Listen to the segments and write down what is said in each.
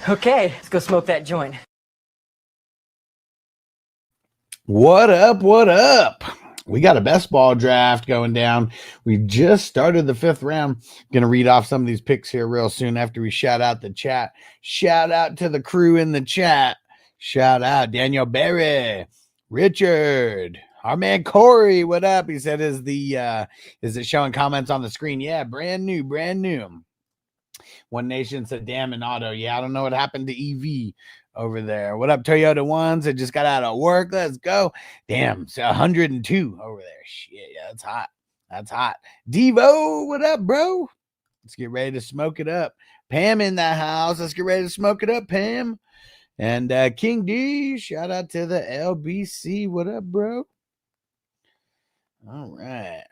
Okay, let's go smoke that joint. What up? What up? We got a best ball draft going down. We just started the 5th round. Gonna read off some of these picks here real soon after we shout out the chat. Shout out to the crew in the chat. Shout out Daniel Berry, Richard, our man Corey. What up? He said, is it showing comments on the screen? Yeah, brand new. One Nation said, damn, an auto. Yeah, I don't know what happened to EV over there. What up, Toyota Ones? I just got out of work. Let's go. Damn, it's 102 over there. Shit, yeah, that's hot. That's hot. Devo, what up, bro? Let's get ready to smoke it up. Pam in the house. Let's get ready to smoke it up, Pam. And King D, shout out to the LBC. What up, bro? All right.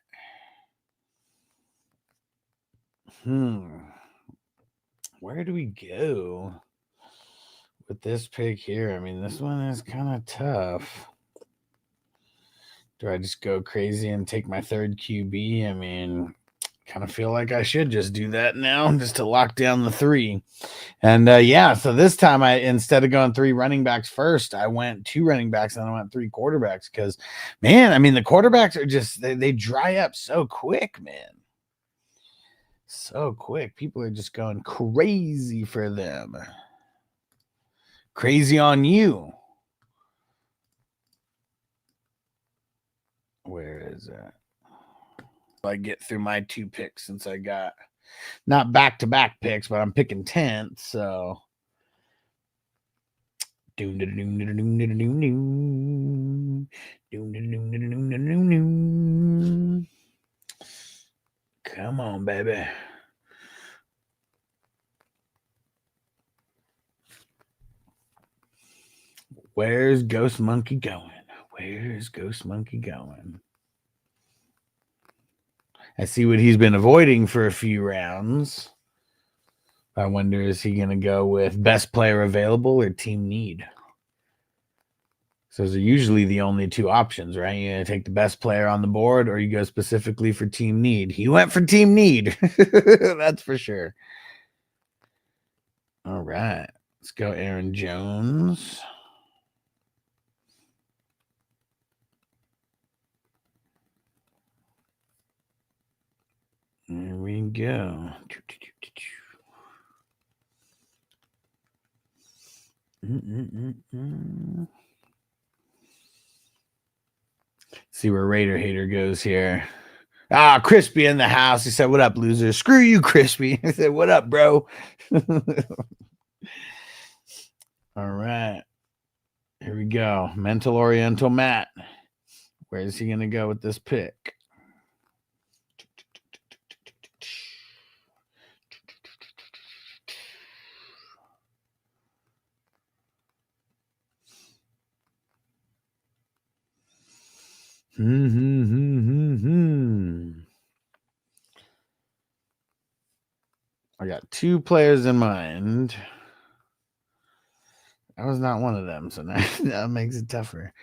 Where do we go with this pick here? I mean, this one is kind of tough. Do I just go crazy and take my 3rd QB? I mean, kind of feel like I should just do that now just to lock down the 3. And yeah, so this time instead of going 3 running backs first, I went 2 running backs and I went 3 quarterbacks because, man, I mean, the quarterbacks are just, they dry up so quick, man. So quick. People are just going crazy for them. Crazy on you. Where is that? I get through my 2 picks since I got not back-to-back picks, but I'm picking 10th, so come on, baby. Where's Ghost Monkey going? Where's Ghost Monkey going? I see what he's been avoiding for a few rounds. I wonder, is he going to go with best player available or team need? So those are usually the only 2 options, right? You going to take the best player on the board or you go specifically for team need. He went for team need. That's for sure. All right. Let's go Aaron Jones. There we go. See where Raider Hater goes here. Ah, Crispy in the house. He said, what up, loser? Screw you, Crispy. He said, what up, bro? All right. Here we go. Mental Oriental Matt. Where is he going to go with this pick? I got 2 players in mind. I was not one of them, so now that makes it tougher.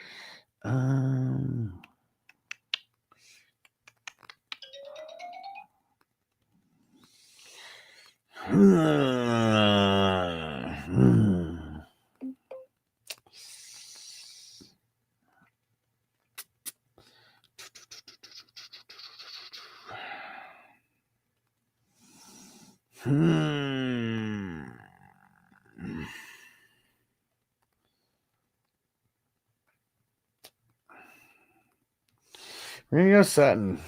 We're going to go Sutton.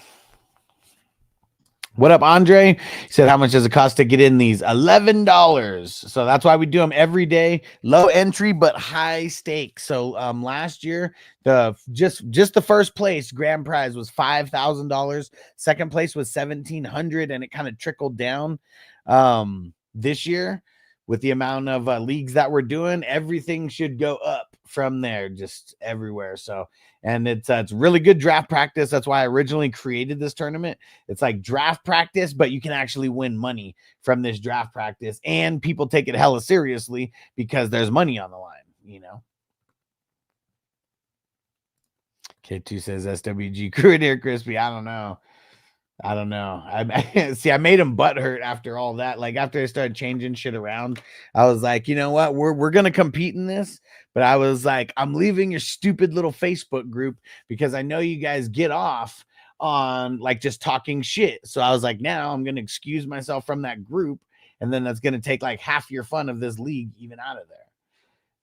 What up, Andre? He said, how much does it cost to get in these? $11. So that's why we do them every day. Low entry, but high stakes. So last year, just the first place grand prize was $5,000. Second place was $1,700, and it kind of trickled down. This year, with the amount of leagues that we're doing, everything should go up from there, just everywhere. So, and it's really good draft practice. That's why I originally created this tournament. It's like draft practice, but you can actually win money from this draft practice, and people take it hella seriously because there's money on the line, you know. K2 says SWG crew in here, Crispy. I don't know. I don't know. I made him butthurt after all that. Like after I started changing shit around, I was like, you know what? We're gonna compete in this. But I was like, I'm leaving your stupid little Facebook group because I know you guys get off on like just talking shit. So I was like, now I'm gonna excuse myself from that group, and then that's gonna take like half your fun of this league even out of there.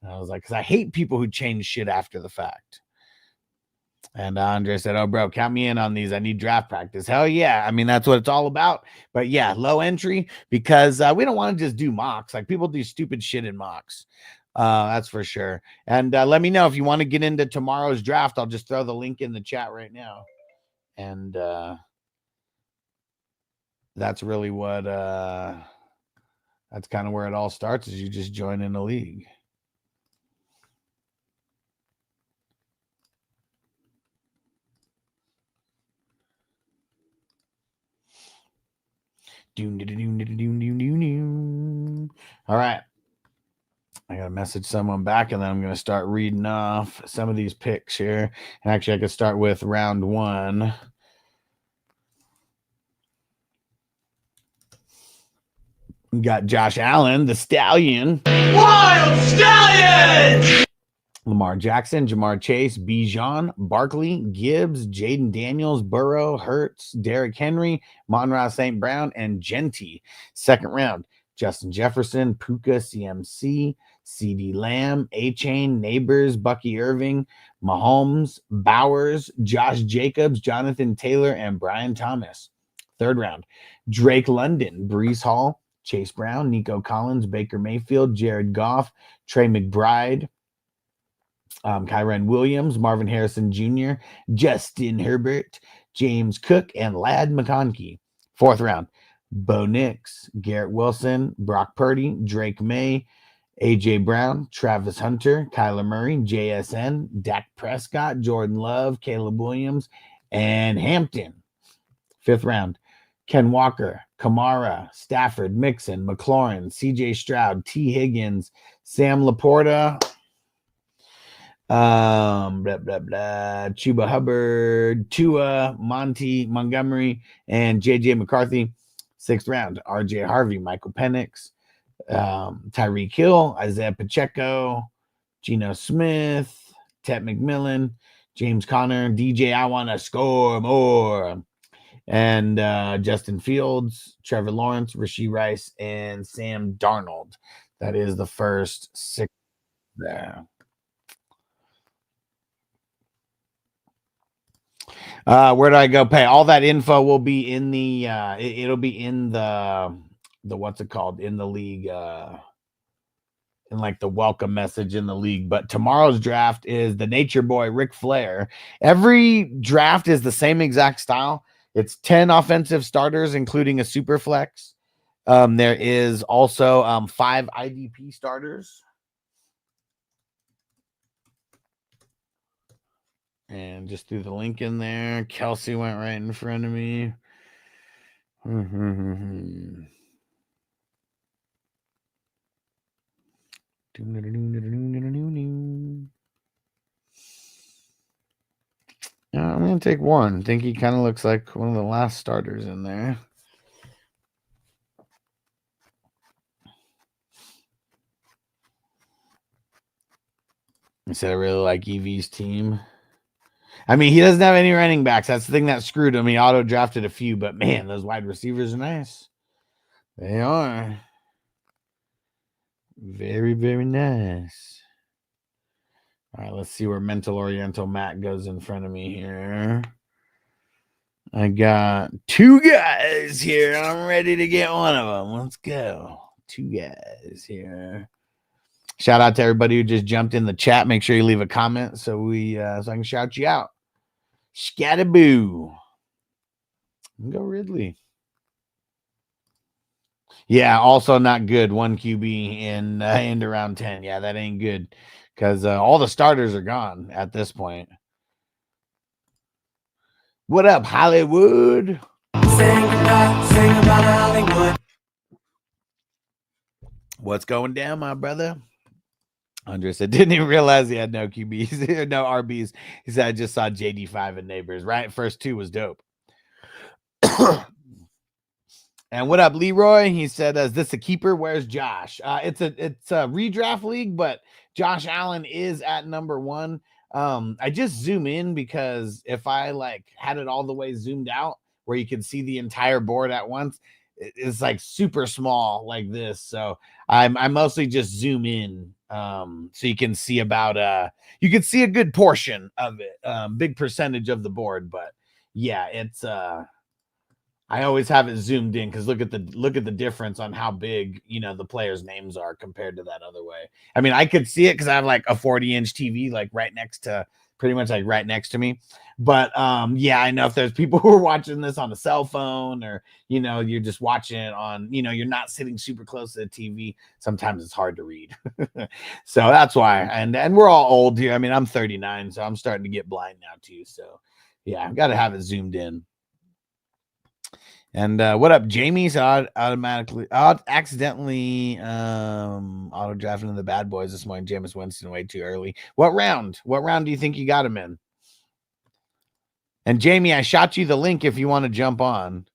And I was like, because I hate people who change shit after the fact. And Andre said, oh, bro, count me in on these. I need draft practice. Hell yeah. I mean, that's what it's all about. But yeah, low entry because we don't want to just do mocks. Like people do stupid shit in mocks. That's for sure. And let me know if you want to get into tomorrow's draft. I'll just throw the link in the chat right now. And that's really what that's kind of where it all starts is you just join in the league. All right. I got to message someone back, and then I'm going to start reading off some of these picks here. And actually, I could start with round one. We got Josh Allen, the Stallion. Wild Stallion! Lamar Jackson, Jamar Chase, Bijan, Barkley, Gibbs, Jaden Daniels, Burrow, Hurts, Derrick Henry, Monroe St. Brown, and Genty. Second round, Justin Jefferson, Puka, CMC, CD Lamb, A-Chain, Neighbors, Bucky Irving, Mahomes, Bowers, Josh Jacobs, Jonathan Taylor, and Brian Thomas. Third round, Drake London, Breece Hall, Chase Brown, Nico Collins, Baker Mayfield, Jared Goff, Trey McBride, Kyren Williams, Marvin Harrison Jr., Justin Herbert, James Cook, and Ladd McConkey. Fourth round, Bo Nix, Garrett Wilson, Brock Purdy, Drake May, A.J. Brown, Travis Hunter, Kyler Murray, JSN, Dak Prescott, Jordan Love, Caleb Williams, and Hampton. Fifth round, Ken Walker, Kamara, Stafford, Mixon, McLaurin, C.J. Stroud, T. Higgins, Sam Laporta, Chuba Hubbard, Tua, Monty Montgomery, and JJ McCarthy. Sixth round, RJ Harvey, Michael Penix, Tyreek Hill, Isaiah Pacheco, Geno Smith, Ted McMillan, James Conner, DJ I want to score more, and Justin Fields, Trevor Lawrence, Rashee Rice, and Sam Darnold. That is the first six there. Where do I go pay? All that info will be in the it'll be in the what's it called in the league in like the welcome message in the league. But tomorrow's draft is the Nature Boy Ric Flair. Every draft is the same exact style. It's 10 offensive starters, including a super flex. There is also 5 IDP starters. And just threw the link in there. Kelsey went right in front of me. Yeah, I'm going to take one. I think he kind of looks like one of the last starters in there. I said I really like EV's team. I mean, he doesn't have any running backs. That's the thing that screwed him. He auto-drafted a few, but man, those wide receivers are nice. They are. Very, very nice. All right, let's see where Mental Oriental Matt goes in front of me here. I got 2 guys here. I'm ready to get one of them. Let's go. 2 guys here. Shout out to everybody who just jumped in the chat. Make sure you leave a comment so I can shout you out. Scattaboo. Go Ridley. Yeah, also not good. 1 QB in round 10. Yeah, that ain't good because all the starters are gone at this point. What up, Hollywood? Sing about Hollywood. What's going down, my brother? Andre said, didn't even realize he had no QBs, no RBs. He said, I just saw JD5 and Neighbors. Right, first 2 was dope. And what up, Leroy? He said, "Is this a keeper? Where's Josh?" It's a redraft league, but Josh Allen is at number 1. I just zoom in because if I like had it all the way zoomed out where you can see the entire board at once, it's like super small like this. So I mostly just zoom in so you can see about you can see a good portion of it, big percentage of the board, but yeah, it's I always have it zoomed in because look at the difference on how big, you know, the players' names are compared to that other way. I mean, I could see it because I have like a 40-inch TV like pretty much like right next to me. But yeah, I know if there's people who are watching this on a cell phone or, you know, you're just watching it on, you know, you're not sitting super close to the TV. Sometimes it's hard to read. So that's why. And we're all old here. I mean, I'm 39, so I'm starting to get blind now too. So yeah, I've got to have it zoomed in. And what up, Jamie? So accidentally auto drafting the bad boys this morning. Jameis Winston way too early. What round? What round do you think you got him in? And Jamie, I shot you the link if you want to jump on.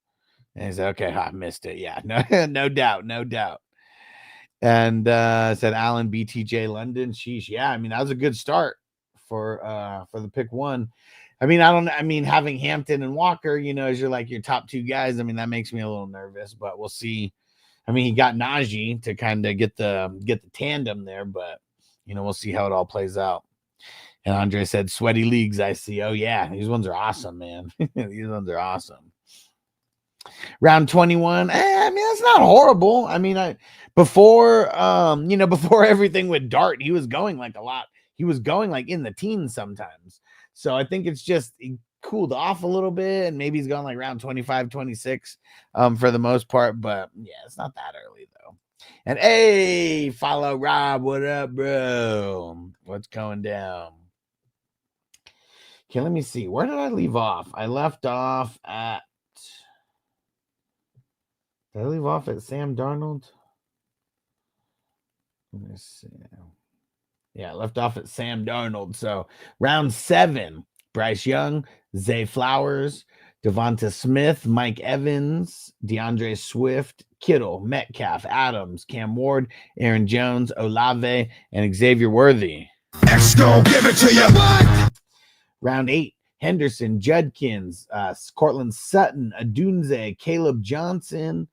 And he said, okay, I missed it. Yeah, no doubt. And said Allen BTJ London. Sheesh. Yeah, I mean, that was a good start for the pick 1. I mean, having Hampton and Walker, you know, as your top 2 guys, I mean, that makes me a little nervous, but we'll see. I mean, he got Najee to kind of get the tandem there, but you know, we'll see how it all plays out. And Andre said, sweaty leagues, I see. Oh yeah, these ones are awesome, man. These ones are awesome. Round 21. I mean, that's not horrible. I mean, before everything with Dart, he was going like a lot. He was going like in the teens sometimes. So I think it's just he cooled off a little bit, and maybe he's gone like around 25, 26 for the most part. But yeah, it's not that early though. And hey, follow Rob. What up, bro? What's going down? Okay, let me see. Where did I leave off? I left off at. Did I leave off at Sam Darnold? Let me see. Yeah, I left off at Sam Darnold. So round 7, Bryce Young, Zay Flowers, Devonta Smith, Mike Evans, DeAndre Swift, Kittle, Metcalf, Adams, Cam Ward, Aaron Jones, Olave, and Xavier Worthy. X gon' give it to you. What? Round 8, Henderson, Judkins, Cortland Sutton, Adunze, Caleb Johnson,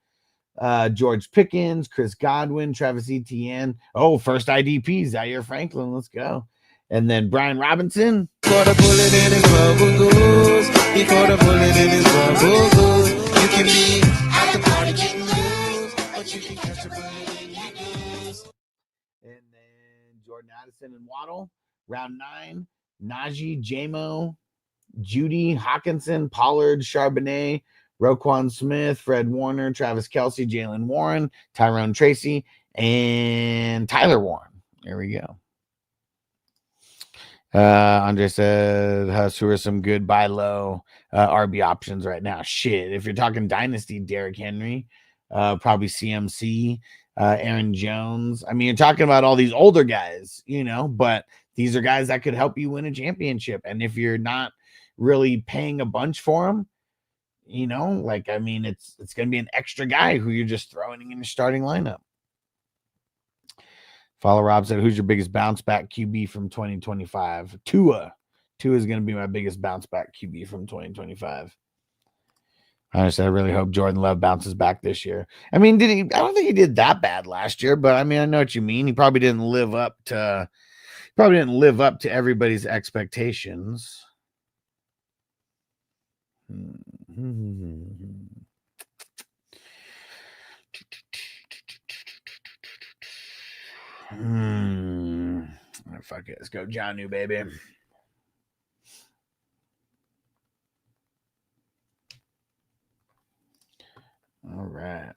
George Pickens, Chris Godwin, Travis Etienne. Oh, first IDP, Zaire Franklin. Let's go. And then Brian Robinson. Caught a bullet in his rubber goose. He caught a bullet in his rubber goose. You can be at the party getting loose, but you can catch a bullet in your goose. And then Jordan Addison and Waddle. Round 9, Najee, Jamo, Judy, Hawkinson, Pollard, Charbonnet, Roquan Smith, Fred Warner, Travis Kelce, Jalen Warren, Tyrone Tracy, and Tyler Warren. There we go. Andre said, who are some good buy low RB options right now? Shit, if you're talking dynasty, Derrick Henry, probably CMC, Aaron Jones. I mean, you're talking about all these older guys, you know, but these are guys that could help you win a championship. And if you're not really paying a bunch for them, you know, like, I mean, it's going to be an extra guy who you're just throwing in your starting lineup. Follow Rob said, who's your biggest bounce back QB from 2025? Tua. Tua is going to be my biggest bounce back QB from 2025. Honestly, I really hope Jordan Love bounces back this year. I mean, I don't think he did that bad last year, but I mean, I know what you mean. He probably didn't live up to everybody's expectations. Fuck it. Let's go Jonnu, baby. All right.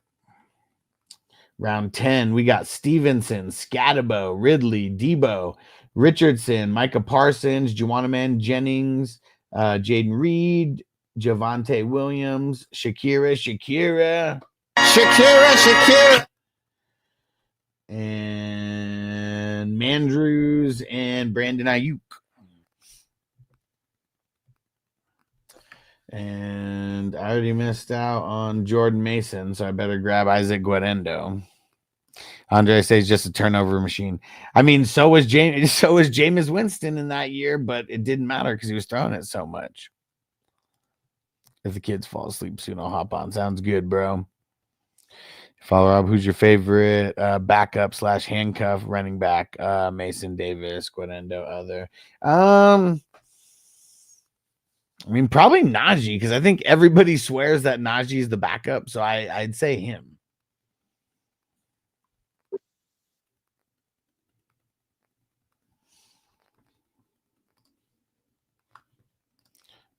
Round 10, we got Stevenson, Scatabo, Ridley, Debo, Richardson, Micah Parsons, Juwanna Jennings, Jaden Reed, Javonte Williams, Shakira, and Mandrews and Brandon Ayuk. And I already missed out on Jordan Mason, so I better grab Isaac Guarendo. Andre says just a turnover machine. I mean, so was Jameis Winston in that year, but it didn't matter because he was throwing it so much. If the kids fall asleep soon, I'll hop on. Sounds good, bro. Follow up. Who's your favorite backup / handcuff running back? Mason Davis, Guarendo, other. I mean, probably Najee, because I think everybody swears that Najee is the backup, so I'd say him.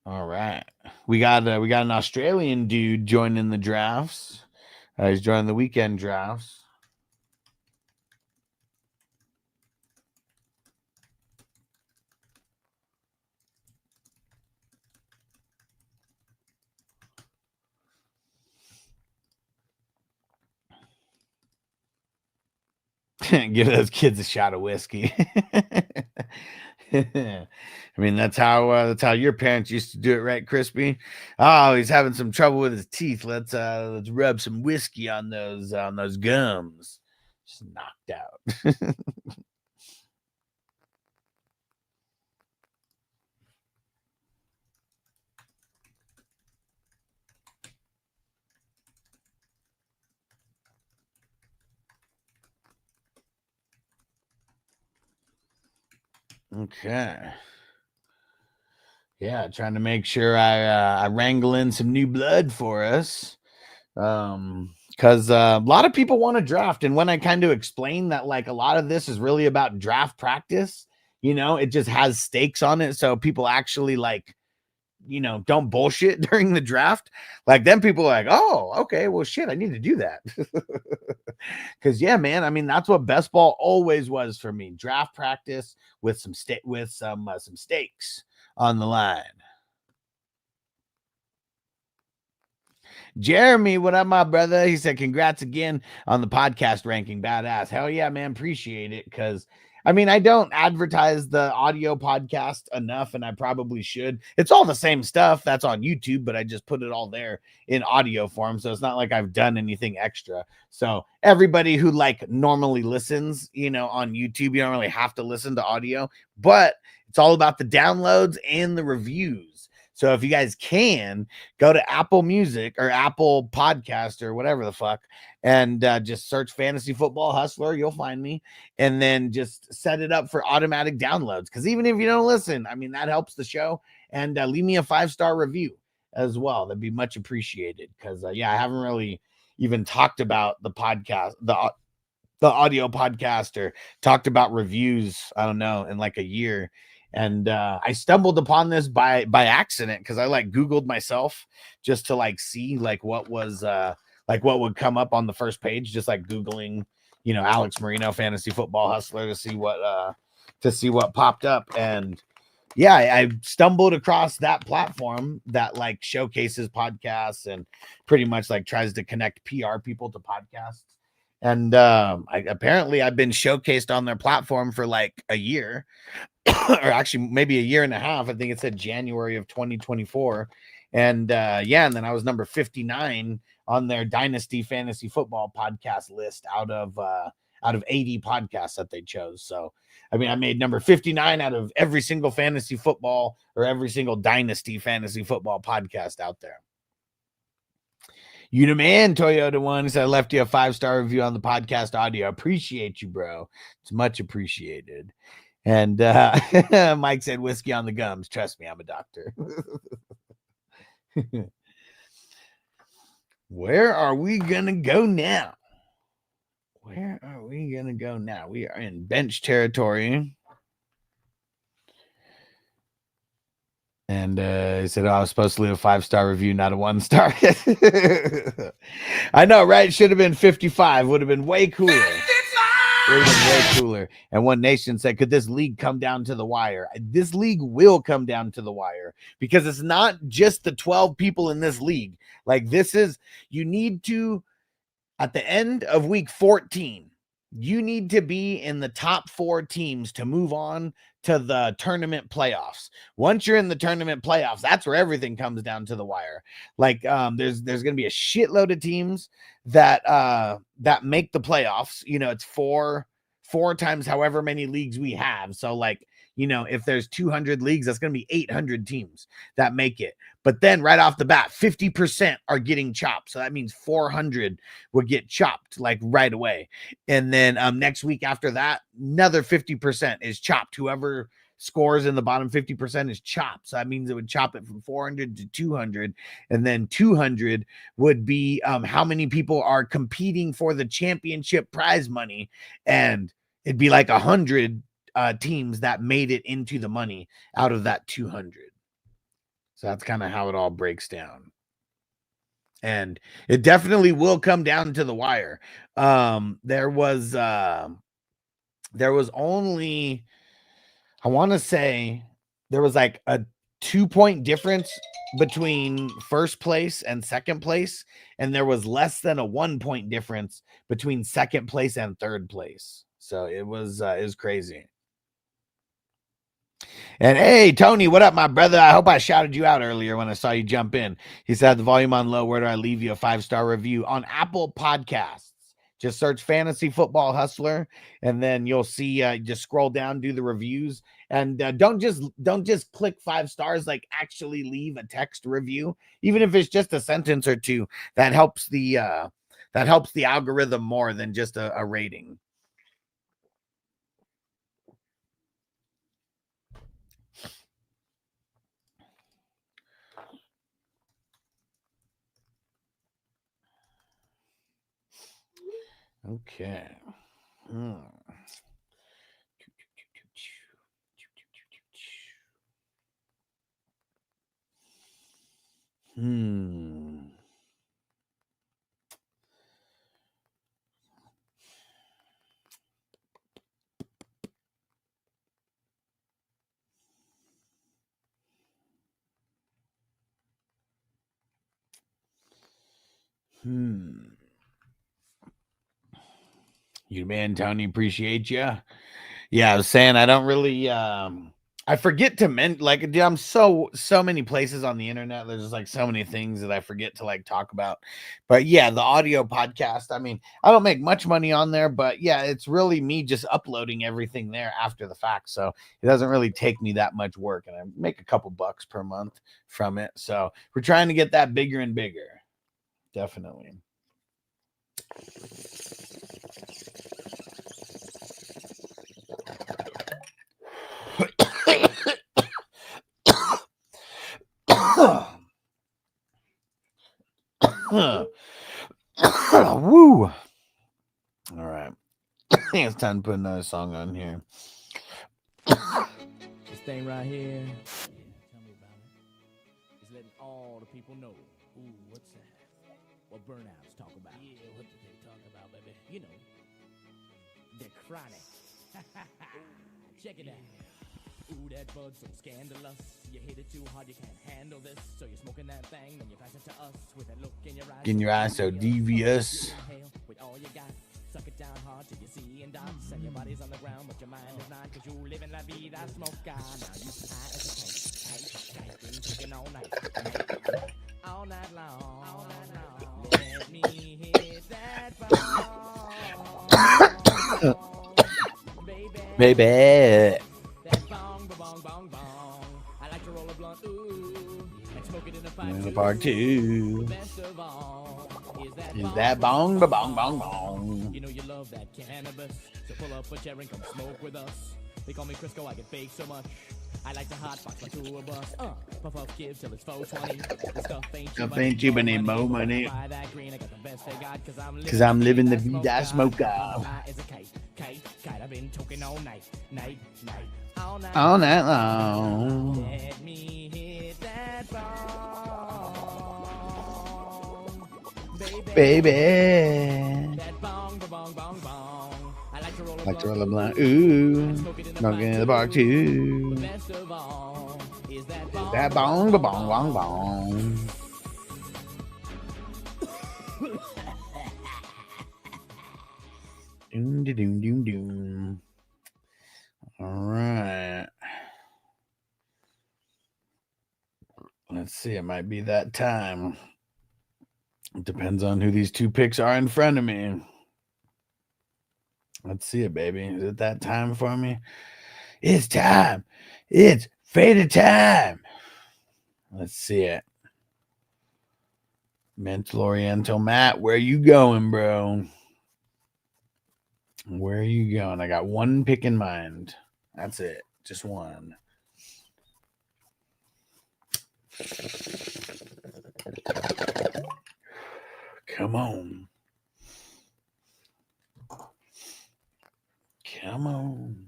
All right, we got an Australian dude joining the drafts. He's joining the weekend drafts. Give those kids a shot of whiskey. I mean, that's how your parents used to do it, right, Crispy? Oh, he's having some trouble with his teeth. Let's rub some whiskey on those gums. Just knocked out. Okay. Yeah, trying to make sure I wrangle in some new blood for us. Because a lot of people want to draft, and when I kind of explain that, like, a lot of this is really about draft practice, it just has stakes on it, so people actually don't bullshit during the draft. Like, then people are like, oh, okay, well, shit, I need to do that. Because yeah, man, I mean, that's what best ball always was for me: draft practice with some stakes on the line. Jeremy, what up, my brother? He said, congrats again on the podcast ranking. Badass. Hell yeah, man. Appreciate it. Because, I mean, I don't advertise the audio podcast enough, and I probably should. It's all the same stuff that's on YouTube, but I just put it all there in audio form. So it's not like I've done anything extra. So everybody who normally listens, on YouTube, you don't really have to listen to audio, but it's all about the downloads and the reviews. So if you guys can, go to Apple Music or Apple Podcast or whatever the fuck, and just search Fantasy Football Hustler. You'll find me. And then just set it up for automatic downloads. Because even if you don't listen, I mean, that helps the show. And leave me a 5-star review as well. That'd be much appreciated. Because, I haven't really even talked about the podcast, the audio podcast, or talked about reviews, I don't know, in like a year. And I stumbled upon this by accident, because I Googled myself just to see what was what would come up on the first page, just Googling, Alex Marino Fantasy Football Hustler to see what popped up. And yeah, I stumbled across that platform that showcases podcasts and pretty much tries to connect PR people to podcasts. And apparently I've been showcased on their platform for a year. Or actually maybe a year and a half. I think it said January of 2024. And and then I was number 59 on their Dynasty Fantasy Football podcast list out of 80 podcasts that they chose. So I mean, I made number 59 out of every single fantasy football or every single Dynasty Fantasy Football podcast out there. You the man, Toyota One said, I left you a 5-star review on the podcast audio. Appreciate you, bro. It's much appreciated. And Mike said, whiskey on the gums. Trust me, I'm a doctor. Where are we going to go now? We are in bench territory. And he said, I was supposed to leave a 5-star review, not a 1-star. I know, right? Should have been 55. Would have been way cooler. Way cooler. And One Nation said, could this league come down to the wire? This league will come down to the wire, because it's not just the 12 people in this league. You need to, at the end of week 14, you need to be in the top 4 teams to move on to the tournament playoffs. Once you're in the tournament playoffs, that's where everything comes down to the wire. Like there's going to be a shitload of teams that make the playoffs. You know, it's four times however many leagues we have. So like, you know, if there's 200 leagues, that's going to be 800 teams that make it. But then right off the bat, 50% are getting chopped. So that means 400 would get chopped like right away. And then next week after that, another 50% is chopped. Whoever scores in the bottom 50% is chopped. So that means it would chop it from 400 to 200. And then 200 would be how many people are competing for the championship prize money. And it'd be like 100 teams that made it into the money out of that 200. So that's kind of how it all breaks down. And it definitely will come down to the wire. There was only, I want to say there was like a 2-point difference between first place and second place. And there was less than a 1-point difference between second place and third place. So it was crazy. And hey, Tony, what up, my brother? I hope I shouted you out earlier when I saw you jump in. He said, the volume on low. Where do I leave you a 5-star review? On Apple Podcasts. Just search Fantasy Football Hustler, and then you'll see, just scroll down, do the reviews, and don't just click 5 stars, like actually leave a text review, even if it's just a sentence or two. That helps the algorithm more than just a rating. Okay. You man, Tony, appreciate you. Yeah, I was saying I don't really I forget to like, dude, I'm so many places on the internet. There's just like so many things that I forget to like talk about. But yeah, the audio podcast, I mean, I don't make much money on there, but yeah, it's really me just uploading everything there after the fact. So it doesn't really take me that much work, and I make a couple bucks per month from it. So we're trying to get that bigger and bigger. Definitely. Woo. All right. I think it's time to put another song on here. This thing right here. Yeah, tell me about it. It's letting all the people know. Ooh, what's that? What burnouts talk about? Yeah, what do they talk about, baby? You know, they're chronic. Check it out. Ooh, that bud's so scandalous. You hit it too hard, you can't handle this. So you're smoking that thing, then you pass it to us with that look in your eyes. In your eyes, so devious. With all you got, suck it down hard till you see and dots. And your body's on the ground, but your mind is not. Cause you live in la vida smoker. Now you high as a kite, been taking all night, all night long, all night long. Let me hit that bong, baby. That bong, bong, bong, bong. I like to roll a blunt, ooh, and smoke it in a pipe. In the park too. Best of all is that bong, ba bong, bong, bong. You know you love that cannabis, so pull up a chair and come smoke with us. They call me Crisco, I get baked so much. I like to hotbox my tour bus. Puff puff give till it's 420. The stuff ain't cheap, but need more money. Buy that green, I got the best they got, cause I'm living the vida smoker. It's a kite, I've been talking all night, all night long. Let me hit that bong, baby. That bong, bong, bong, bong. I like to roll a blunt, ooh, smoking in the park too. Best of all is that bong, bong, bong, bong. Doom, doom, doom, doom. All right. Let's see. It might be that time. It depends on who these two picks are in front of me. Let's see it, baby. Is it that time for me? It's time. It's faded time. Let's see it. Mental Oriental Matt, where you going, bro? Where are you going? I got one pick in mind. That's it. Just one. Come on. Come on.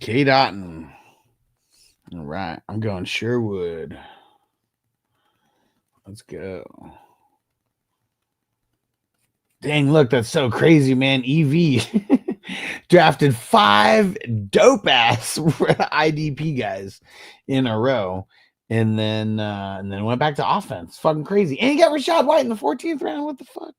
Kate Otten. All right. I'm going Sherwood. Let's go. Dang, look, that's so crazy, man. EV drafted 5 dope ass IDP guys in a row. And then went back to offense. Fucking crazy. And he got Rashad White in the 14th round. What the fuck?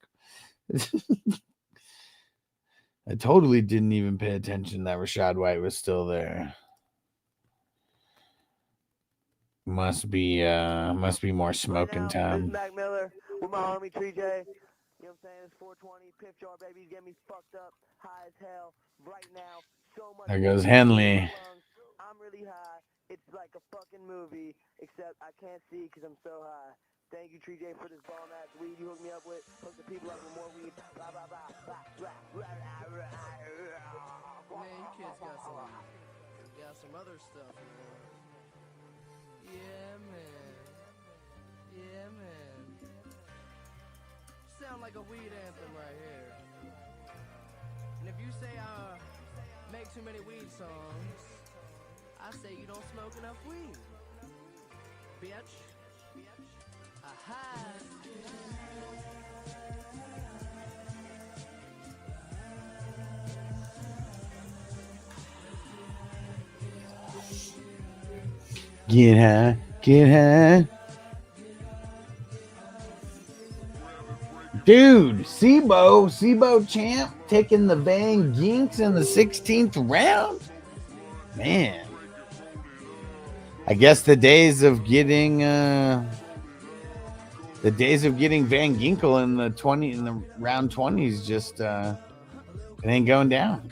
I totally didn't even pay attention that Rashad White was still there. Must be more smoking time. Mac Miller with my homie Tree J. You know what I'm saying? It's 420. Pip jar, baby. He's getting me fucked up. High as hell. Right now. So much. There goes Henley. I'm really high. It's like a fucking movie. Except I can't see because I'm so high. Thank you, Tree J, for this bomb ass weed you hooked me up with. Hook the people up with more weed. Blah, blah, blah, blah, blah, blah, blah, blah. Man, you kids got some other stuff, man. Yeah, man. Yeah, man. Sound like a weed anthem right here. And if you say I make too many weed songs, I say you don't smoke enough weed. Bitch. Aha. Get high, get high. Dude, Sibo champ taking the Van Ginks in the 16th round. Man. I guess the days of getting Van Ginkel in the round 20s just it ain't going down.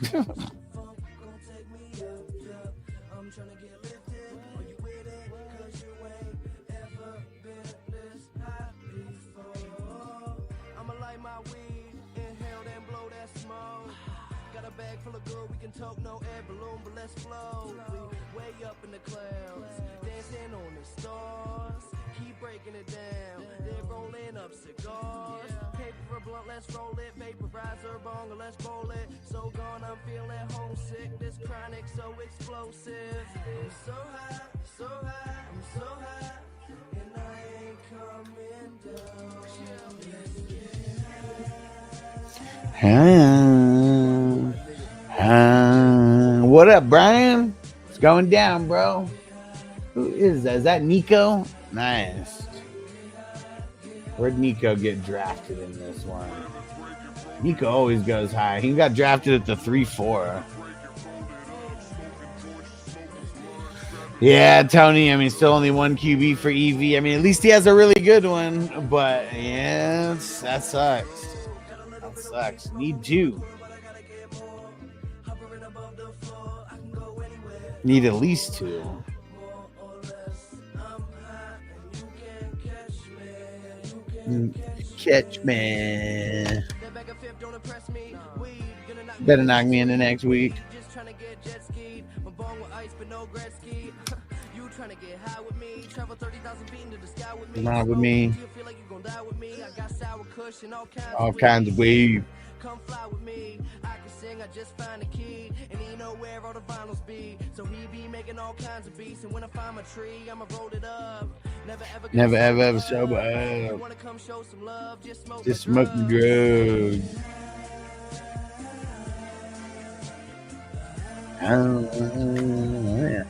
Talk no air balloon, but let's flow. We way up in the clouds, dancing on the stars. Keep breaking it down. They're rolling up cigars. Paper for blunt, let's roll it. Vaporizer bong, let's bowl it. So gone, I'm feeling homesick. This chronic, so explosive. I'm so high, so high, I'm so high, and I ain't coming down. What up, Brian? It's going down, bro. Who is that? Is that Nico? Nice. Where'd Nico get drafted in this one? Nico always goes high. He got drafted at the 3-4. Yeah, Tony. I mean, still only one QB for EV. I mean, at least he has a really good one. But yeah, that sucks. That sucks. Need 2. Need at least 2. Catch me. Better knock me into next week. Just trying to get jet skied. My bone with ice, but no Gretzky. You trying to get high with me. Travel 30,000 feet into the sky with me. Not with me. You feel like you gonna die with me. I got sour kush and All kinds of weed. Come fly with me. I can sing, I just find a key. And he know where all the vinyls be. So he be making all kinds of beats. And when I find my tree, I'ma roll it up. Never ever sober up. You wanna come show some love, just smoke my drugs. Yeah.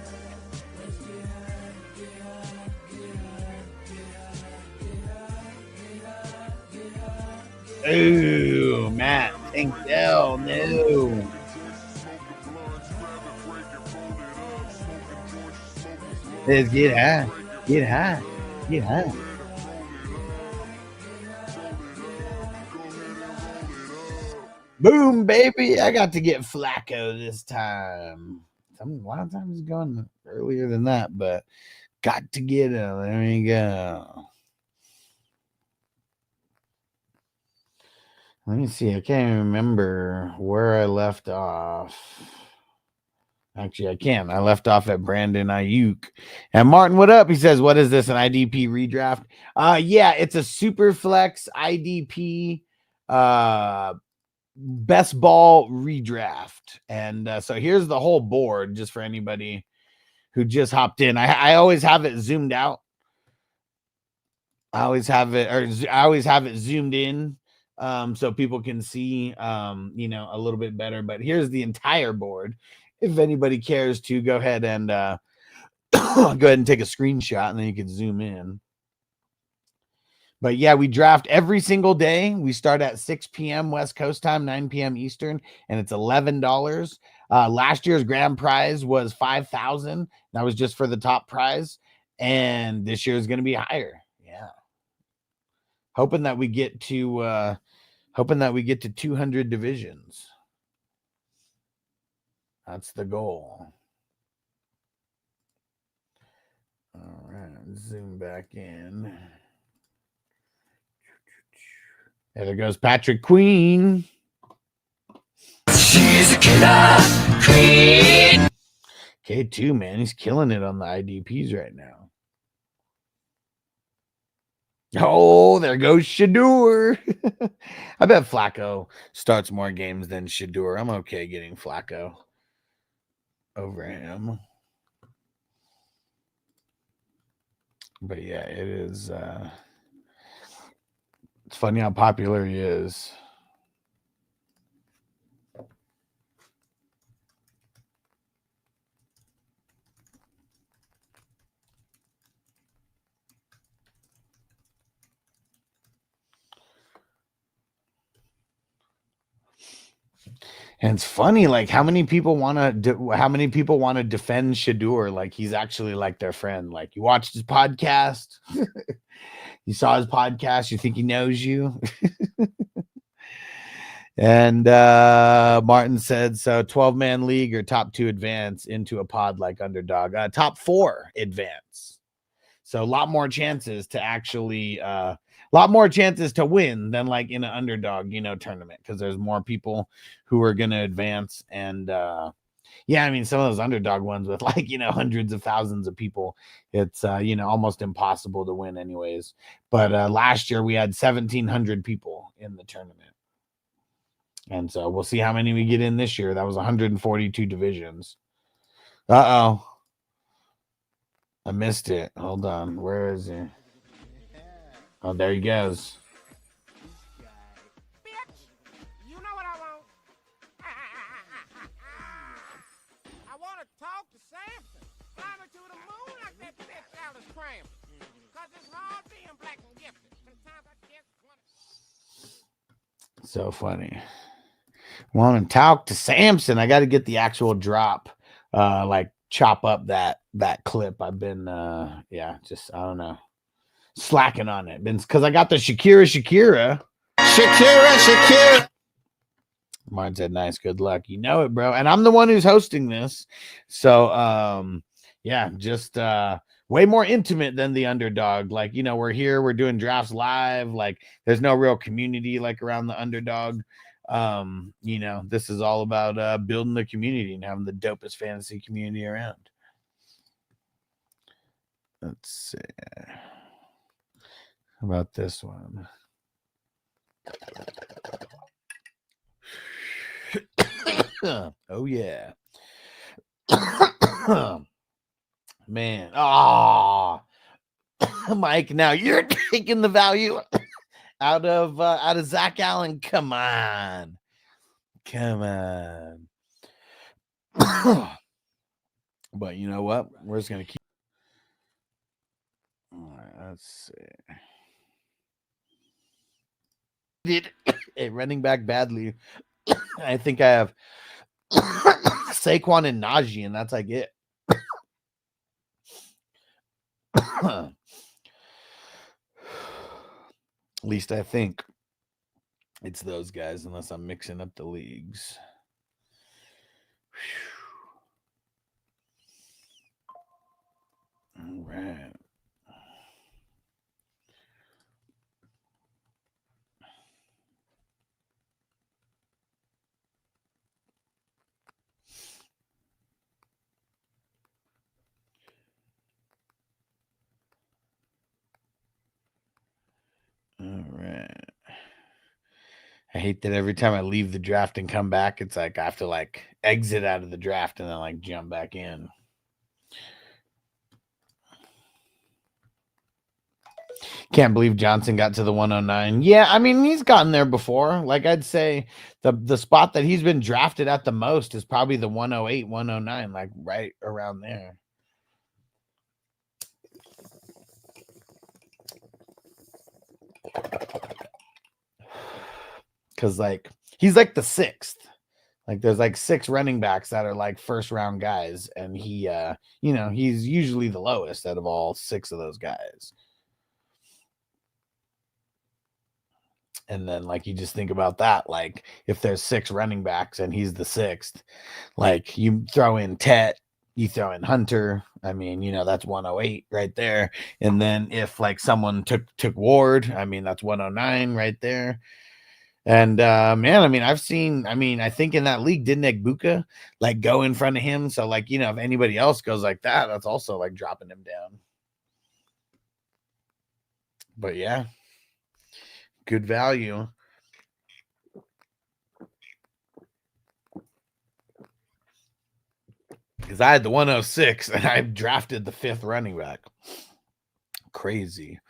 Ooh, Matt. Tinkdell, no. Let's get high. Get high. Get high. Boom, baby. I got to get Flacco this time. A lot of times it's going earlier than that, but got to get him. There we go. Let me see. I can't even remember where I left off. Actually, I can. I left off at Brandon Ayuk. And Martin, what up? He says, what is this, an IDP redraft? Yeah, it's a super flex IDP best ball redraft. And so here's the whole board, just for anybody who just hopped in. I always have it zoomed out. I always have it zoomed in. So people can see, a little bit better. But here's the entire board. If anybody cares to go ahead and go ahead and take a screenshot, and then you can zoom in. But yeah, we draft every single day. We start at 6 p.m. West Coast time, 9 p.m. Eastern, and it's $11. Last year's grand prize was $5,000. That was just for the top prize, and this year is going to be higher. Yeah, hoping that we get to 200 divisions. That's the goal. All right, zoom back in. There goes Patrick Queen. She's a killer queen. K2, man, he's killing it on the IDPs right now. Oh, there goes Shador. I bet Flacco starts more games than Shador. I'm okay getting Flacco over him. But yeah, it is it's funny how popular he is. And it's funny, like how many people want to defend Shador, like he's actually like their friend. Like you watched his podcast, you saw his podcast, you think he knows you. And Martin said, so 12-man league or top 2 advance into a pod like Underdog. Top 4 advance. So a lot more chances to actually win than like in an Underdog, tournament, because there's more people who are going to advance. And yeah, I mean, some of those Underdog ones with like, hundreds of thousands of people, it's, almost impossible to win anyways. But last year we had 1,700 people in the tournament. And so we'll see how many we get in this year. That was 142 divisions. Uh-oh. I missed it. Hold on. Where is he? Oh, there he goes. Bitch, you know what I want? I want to talk to Samson. Fly me to the moon like that bitch Alice Cram. Because it's hard being black and gifted. Sometimes I just want to... So funny. Want to talk to Samson. I got to get the actual drop. Like chop up that clip. I've been I don't know, slacking on it. Been because I got the Shakira. Martin said, nice, good luck. You know it, bro. And I'm the one who's hosting this. So yeah, just way more intimate than the Underdog. Like, we're here, we're doing drafts live. Like, there's no real community like around the Underdog. This is all about building the community and having the dopest fantasy community around. Let's see. How about this one? Oh yeah. Man. Mike, now you're taking the value out of Zach Allen. Come on. But you know what? We're just gonna keep. All right, let's see. a running back badly. I think I have Saquon and Najee, and that's like it. At least I think it's those guys, unless I'm mixing up the leagues. All right. All right. I hate that every time I leave the draft and come back, it's like I have to like exit out of the draft and then like jump back in. Can't believe Johnson got to the 109. Yeah, I mean, he's gotten there before. Like I'd say the spot that he's been drafted at the most is probably the 108, 109, like right around there. Because like he's like the sixth. Like there's like 6 running backs that are like first round guys, and he he's usually the lowest out of all 6 of those guys. And then like you just think about that, like if there's 6 running backs and he's the 6th, like you throw in Tet, you throw in Hunter, I mean, that's 108 right there. And then if like someone took Ward, I mean, that's 109 right there. And man, I mean, I think in that league, didn't Egbuka like go in front of him? So like, if anybody else goes like that, that's also like dropping him down. But yeah, good value. Because I had the 106 and I drafted the 5th running back. Crazy.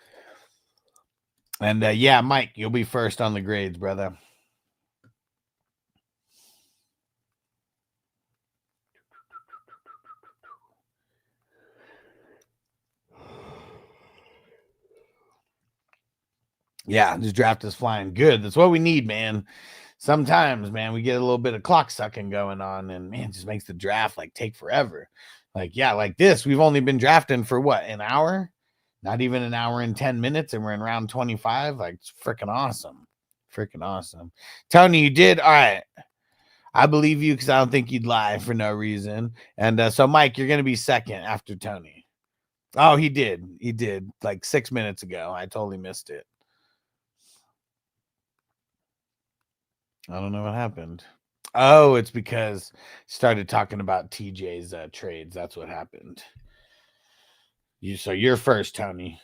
And yeah, Mike, you'll be first on the grades, brother. Yeah, this draft is flying good. That's what we need, man. Sometimes, man, we get a little bit of clock sucking going on, and man, it just makes the draft like take forever. Like, yeah, like this, we've only been drafting for what, an hour? Not even an hour and 10 minutes, and we're in round 25. Like, it's freaking awesome. Freaking awesome. Tony, you did all right. I believe you because I don't think you'd lie for no reason. And so, Mike, you're going to be second after Tony. Oh, he did. He did like 6 minutes ago. I totally missed it. I don't know what happened. Oh, it's because started talking about TJ's trades. That's what happened. So you're first, Tony.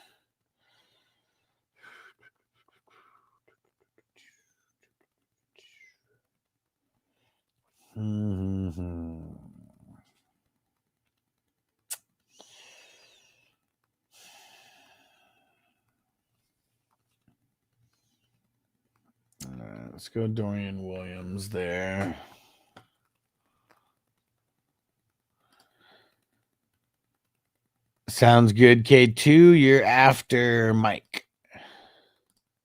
Let's go Dorian Williams there. Sounds good, K2. You're after Mike.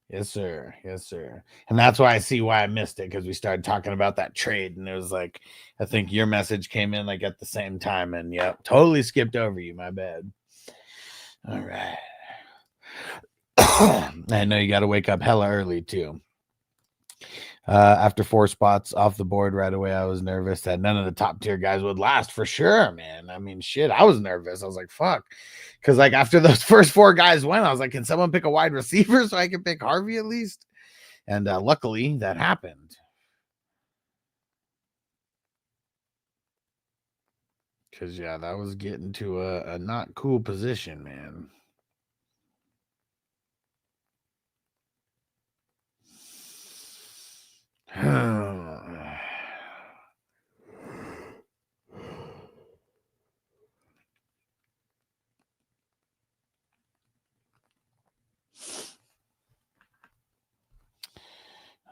Yes, sir. Yes, sir. And that's why I see why I missed it, because we started talking about that trade, and it was like, I think your message came in like at the same time, and yep, totally skipped over you. My bad. All right. I know you got to wake up hella early too. After 4 spots off the board right away, I was nervous that none of the top tier guys would last for sure, man. I mean, shit, I was nervous. I was like, fuck. Because like after those first 4 guys went, I was like, can someone pick a wide receiver so I can pick Harvey at least? And luckily that happened. Because, yeah, that was getting to a not cool position, man.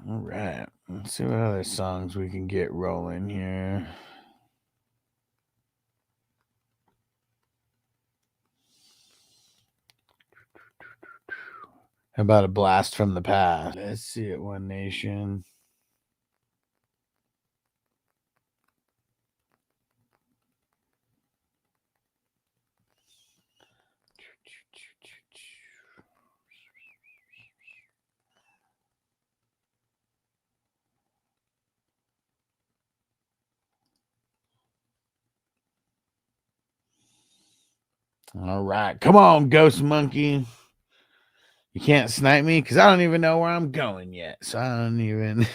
All right. Let's see what other songs we can get rolling here. How about a blast from the past? Let's see it, One Nation. All right. Come on, Ghost Monkey. You can't snipe me because I don't even know where I'm going yet. So I don't even...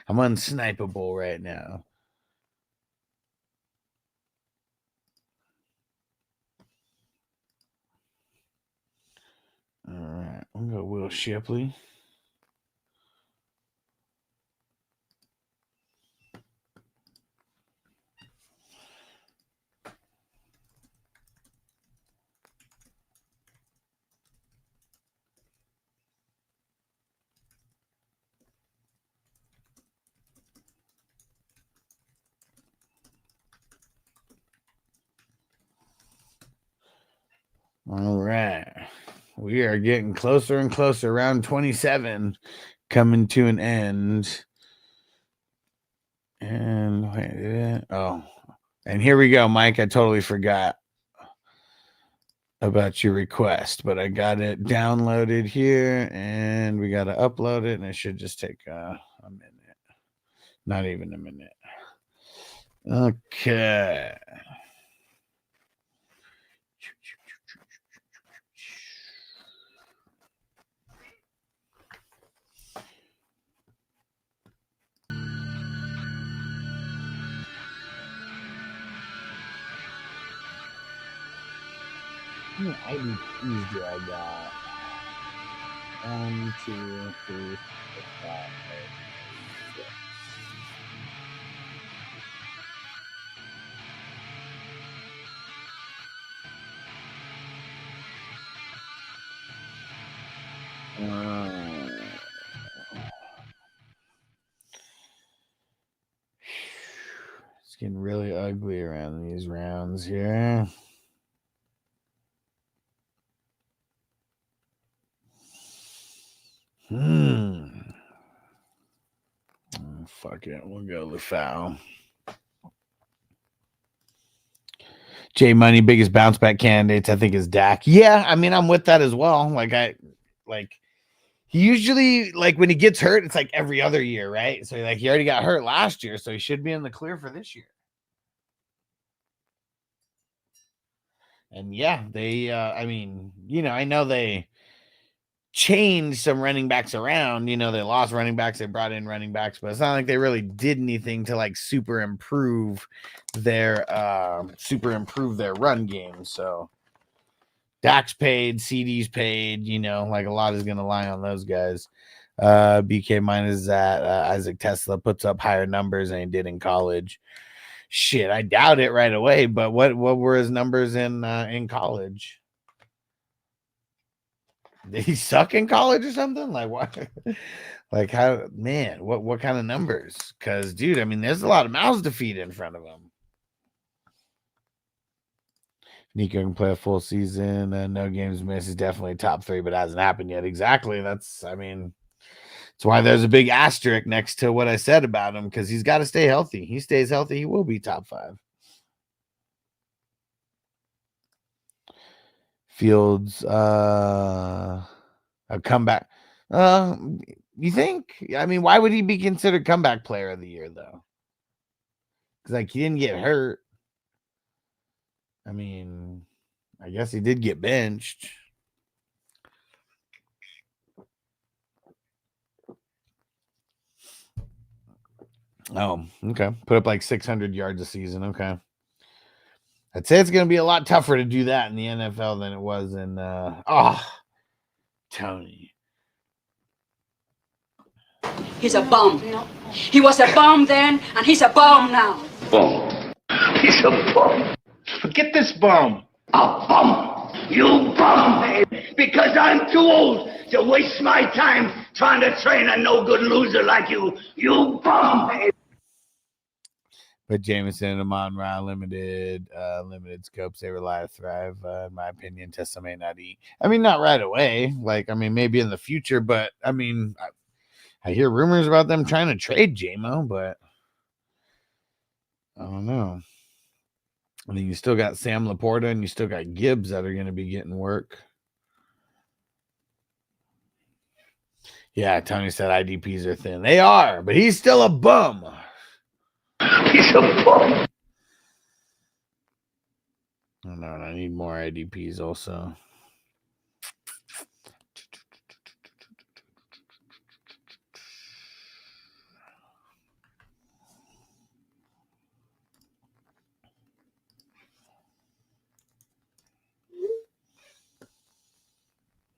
I'm unsnipeable right now. All right. I'm going to go Will Shipley. All right. We are getting closer and closer. Round 27 coming to an end. And wait, oh, and here we go, Mike. I totally forgot about your request, but I got it downloaded here and we got to upload it, and it should just take a minute. Not even a minute. Okay. How many IDPs do I got? 1, 2, 3, 4, 5, 6. It's getting really ugly around these rounds here. Oh, fuck it. We'll go Lefau. J Money, biggest bounce back candidates, I think, is Dak. Yeah, I mean, I'm with that as well. He usually, when he gets hurt, it's like every other year, right? So he already got hurt last year, so he should be in the clear for this year. And yeah, they I mean, I know they changed some running backs around. They lost running backs, they brought in running backs, but it's not like they really did anything to super improve their run game. So Dak's paid, CD's paid, a lot is gonna lie on those guys. BK minus that Isaac Tesla puts up higher numbers than he did in college. Shit, I doubt it right away, but what were his numbers in college? Did he suck in college or something? What? How, man, what kind of numbers? Because, dude, I mean, there's a lot of mouths to feed in front of him. Nico can play a full season. No games missed. He's definitely top 3, but hasn't happened yet. Exactly. That's why there's a big asterisk next to what I said about him, because he's got to stay healthy. He stays healthy, he will be top 5. Fields, a comeback. You think? I mean, why would he be considered comeback player of the year, though? Because, he didn't get hurt. I mean, I guess he did get benched. Oh, okay. Put up 600 yards a season. Okay. I'd say it's going to be a lot tougher to do that in the NFL than it was in, Tony. He's a bum. He was a bum then, and he's a bum now. Bum. He's a bum. Forget this bum. A bum. You bum, babe. Because I'm too old to waste my time trying to train a no-good loser like you. You bum, babe. But Jameson, Amon Ra, limited scopes, they rely to thrive. In my opinion, Tessa may not eat. I mean, not right away. Like, I mean, maybe in the future, but I mean, I hear rumors about them trying to trade JMO, but I don't know. I mean, you still got Sam Laporta and you still got Gibbs that are going to be getting work. Yeah, Tony said IDPs are thin. They are, but he's still a bum. He's a bum. Oh, no, I need more IDPs also.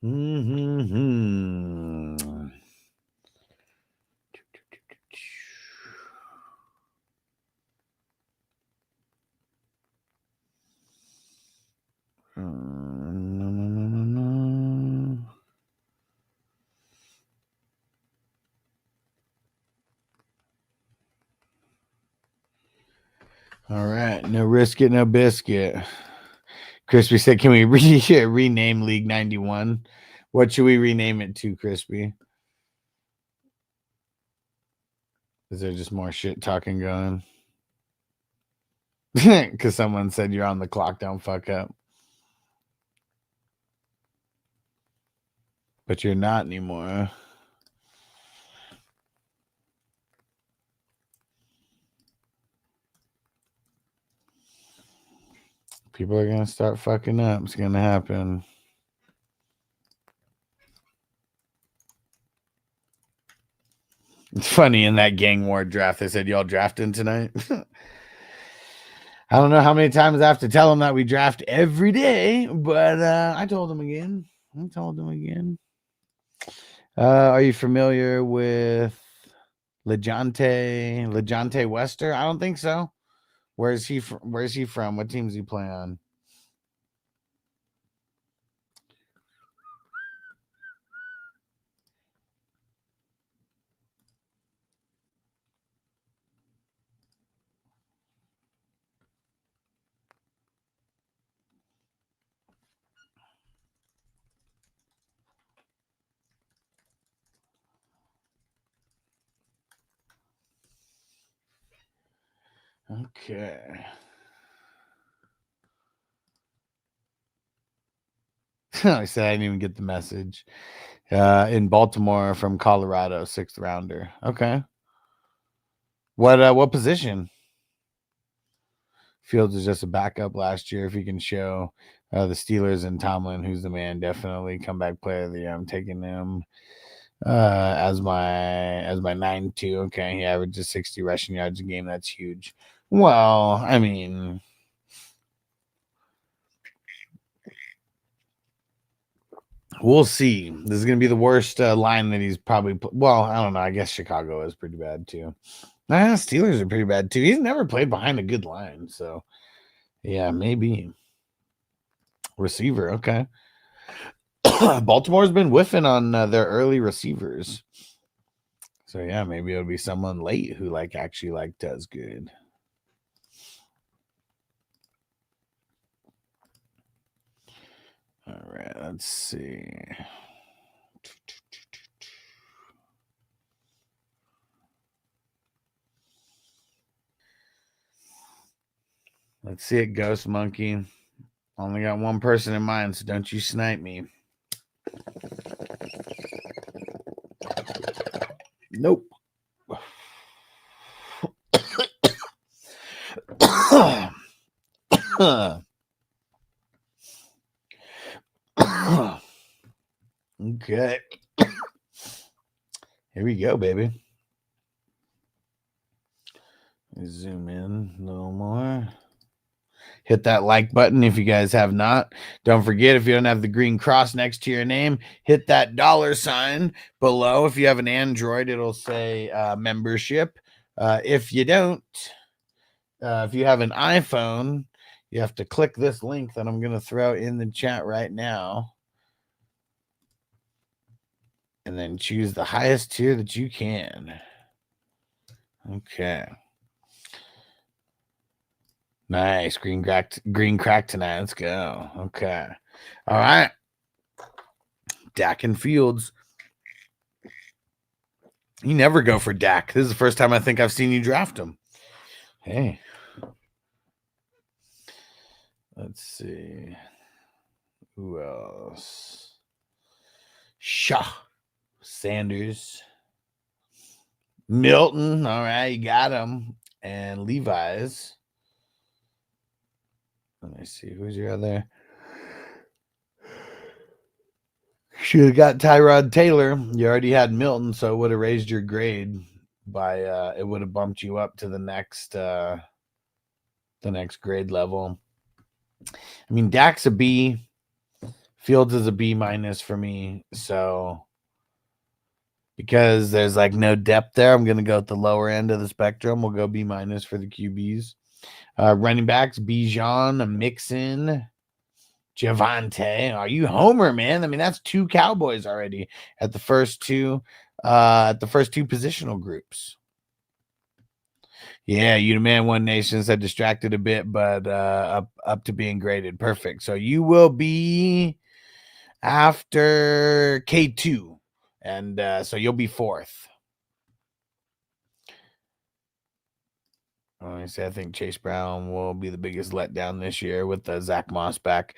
Mm-hmm. No. All right, no risk it, no biscuit. Crispy said, "Can we rename League 91? What should we rename it to, Crispy? Is there just more shit talking going? Because someone said you're on the clock, don't fuck up. But you're not anymore. People are going to start fucking up. It's going to happen. It's funny, in that gang war draft, they said, y'all drafting tonight? I don't know how many times I have to tell them that we draft every day, but I told them again. Are you familiar with Lejante Wester? I don't think so. Where's he from? What teams he play on? Okay. I said I didn't even get the message. In Baltimore from Colorado, 6th rounder. Okay. What position? Fields is just a backup last year. If he can show the Steelers and Tomlin, who's the man, definitely comeback player of the year. I'm taking him as my 9-2. Okay, he averages 60 rushing yards a game. That's huge. Well, I mean, we'll see. This is going to be the worst line that he's probably well, I don't know. I guess Chicago is pretty bad too. Steelers are pretty bad too. He's never played behind a good line, so yeah, maybe receiver. Okay. Baltimore's been whiffing on their early receivers, so yeah, maybe it'll be someone late who actually does good. All right, let's see. Let's see it, Ghost Monkey. Only got one person in mind, so don't you snipe me. Nope. Okay. Here we go, baby. Zoom in a little more. Hit that like button if you guys have not. Don't forget, if you don't have the green cross next to your name, hit that $sign below. If you have an Android, it'll say membership. If you don't, if you have an iPhone, you have to click this link that I'm going to throw in the chat right now. And then choose the highest tier that you can. Okay. Nice. Green crack tonight. Let's go. Okay. All right. Dak and Fields. You never go for Dak. This is the first time I think I've seen you draft him. Hey. Let's see. Who else? Shaw. Sanders. Milton. All right, you got him. And Levi's. Let me see. Who's your other? Should have got Tyrod Taylor. You already had Milton, so it would have raised your grade by it would have bumped you up to the next grade level. I mean, Dak's a B. Fields is a B minus for me. So because there's like no depth there, I'm gonna go at the lower end of the spectrum. We'll go B minus for the QBs. Running backs, Bijan, Mixon, Javante. Are you Homer, man? I mean, that's 2 Cowboys already at the first two positional groups. Yeah, you the man, One Nation said distracted a bit, but up to being graded. Perfect. So you will be after K2. And so you'll be 4th. I think Chase Brown will be the biggest letdown this year with the Zach Moss back.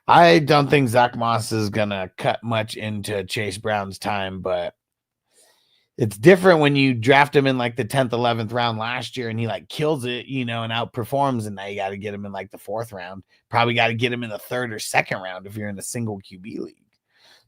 I don't think Zach Moss is going to cut much into Chase Brown's time, but it's different when you draft him in like the 10th, 11th round last year and he like kills it, and outperforms. And now you got to get him in like the 4th round. Probably got to get him in the 3rd or 2nd round if you're in a single QB league.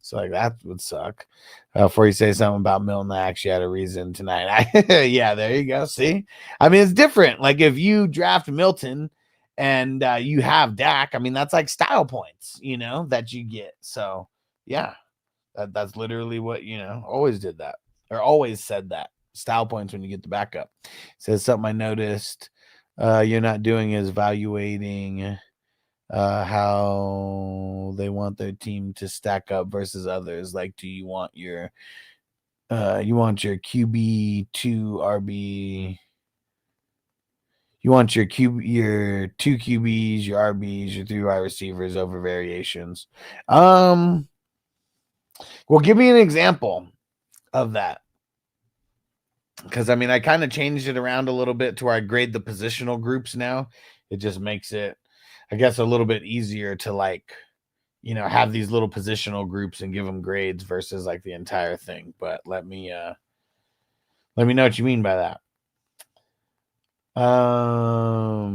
So like that would suck. Before you say something about Milton, I actually had a reason tonight. Yeah, there you go. See, I mean, it's different. Like if you draft Milton and you have Dak, I mean, that's like style points, that you get. So yeah, that's literally what, always did that or always said that. Style points when you get the backup. Says something I noticed you're not doing is evaluating how they want their team to stack up versus others. Like, do you want your QB 2 RB? You want your 2 QBs, your RBs, your 3 wide receivers over variations. Well, give me an example of that. Because I mean, I kind of changed it around a little bit to where I grade the positional groups now. It just makes it, I guess, a little bit easier to like, have these little positional groups and give them grades versus like the entire thing. But let me know what you mean by that. I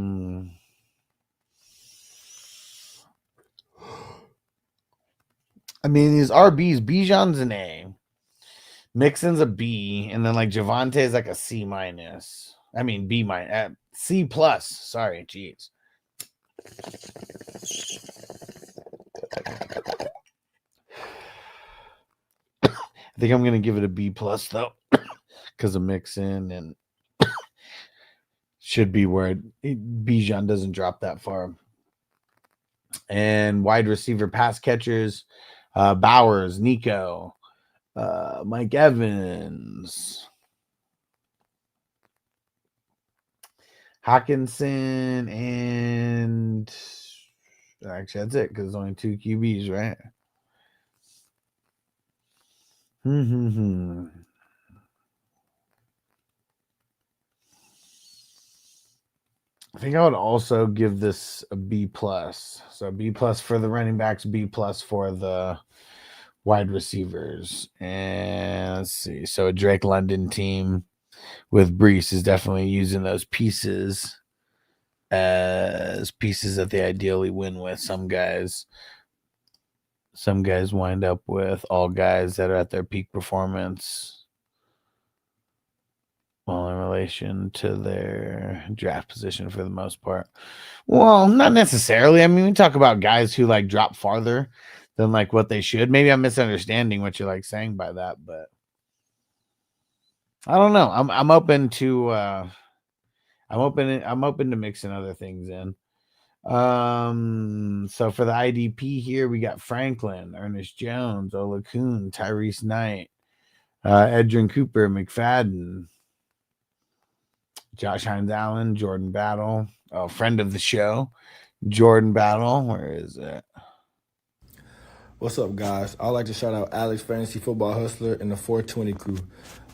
mean, these RBs, Bijan's an A, Mixon's a B, and then like Javante is like a C minus. I mean, B minus, C plus. Sorry, jeez. I think I'm gonna give it a B plus though, because of Mixon and should be where Bijan doesn't drop that far. And wide receiver pass catchers, Bowers, Nico, Mike Evans, Hawkinson, and actually that's it because it's only 2 QBs, right? I think I would also give this a B plus. So B plus for the running backs, B plus for the wide receivers. And let's see. So a Drake London team with Brees is definitely using those pieces as pieces that they ideally win with. Some guys wind up with all guys that are at their peak performance. Well, in relation to their draft position for the most part. Well, not necessarily. I mean, we talk about guys who like drop farther than like what they should. Maybe I'm misunderstanding what you're like saying by that, but I don't know. I'm open to I'm open to mixing other things in. So for the IDP here, we got Franklin, Ernest Jones, Ola Kuhn, Tyrese Knight, Edrin Cooper, McFadden, Josh Hines Allen, Jordan Battle, a friend of the show. Jordan Battle, where is it? What's up, guys? I'd like to shout out Alex Fantasy Football Hustler and the 420 crew.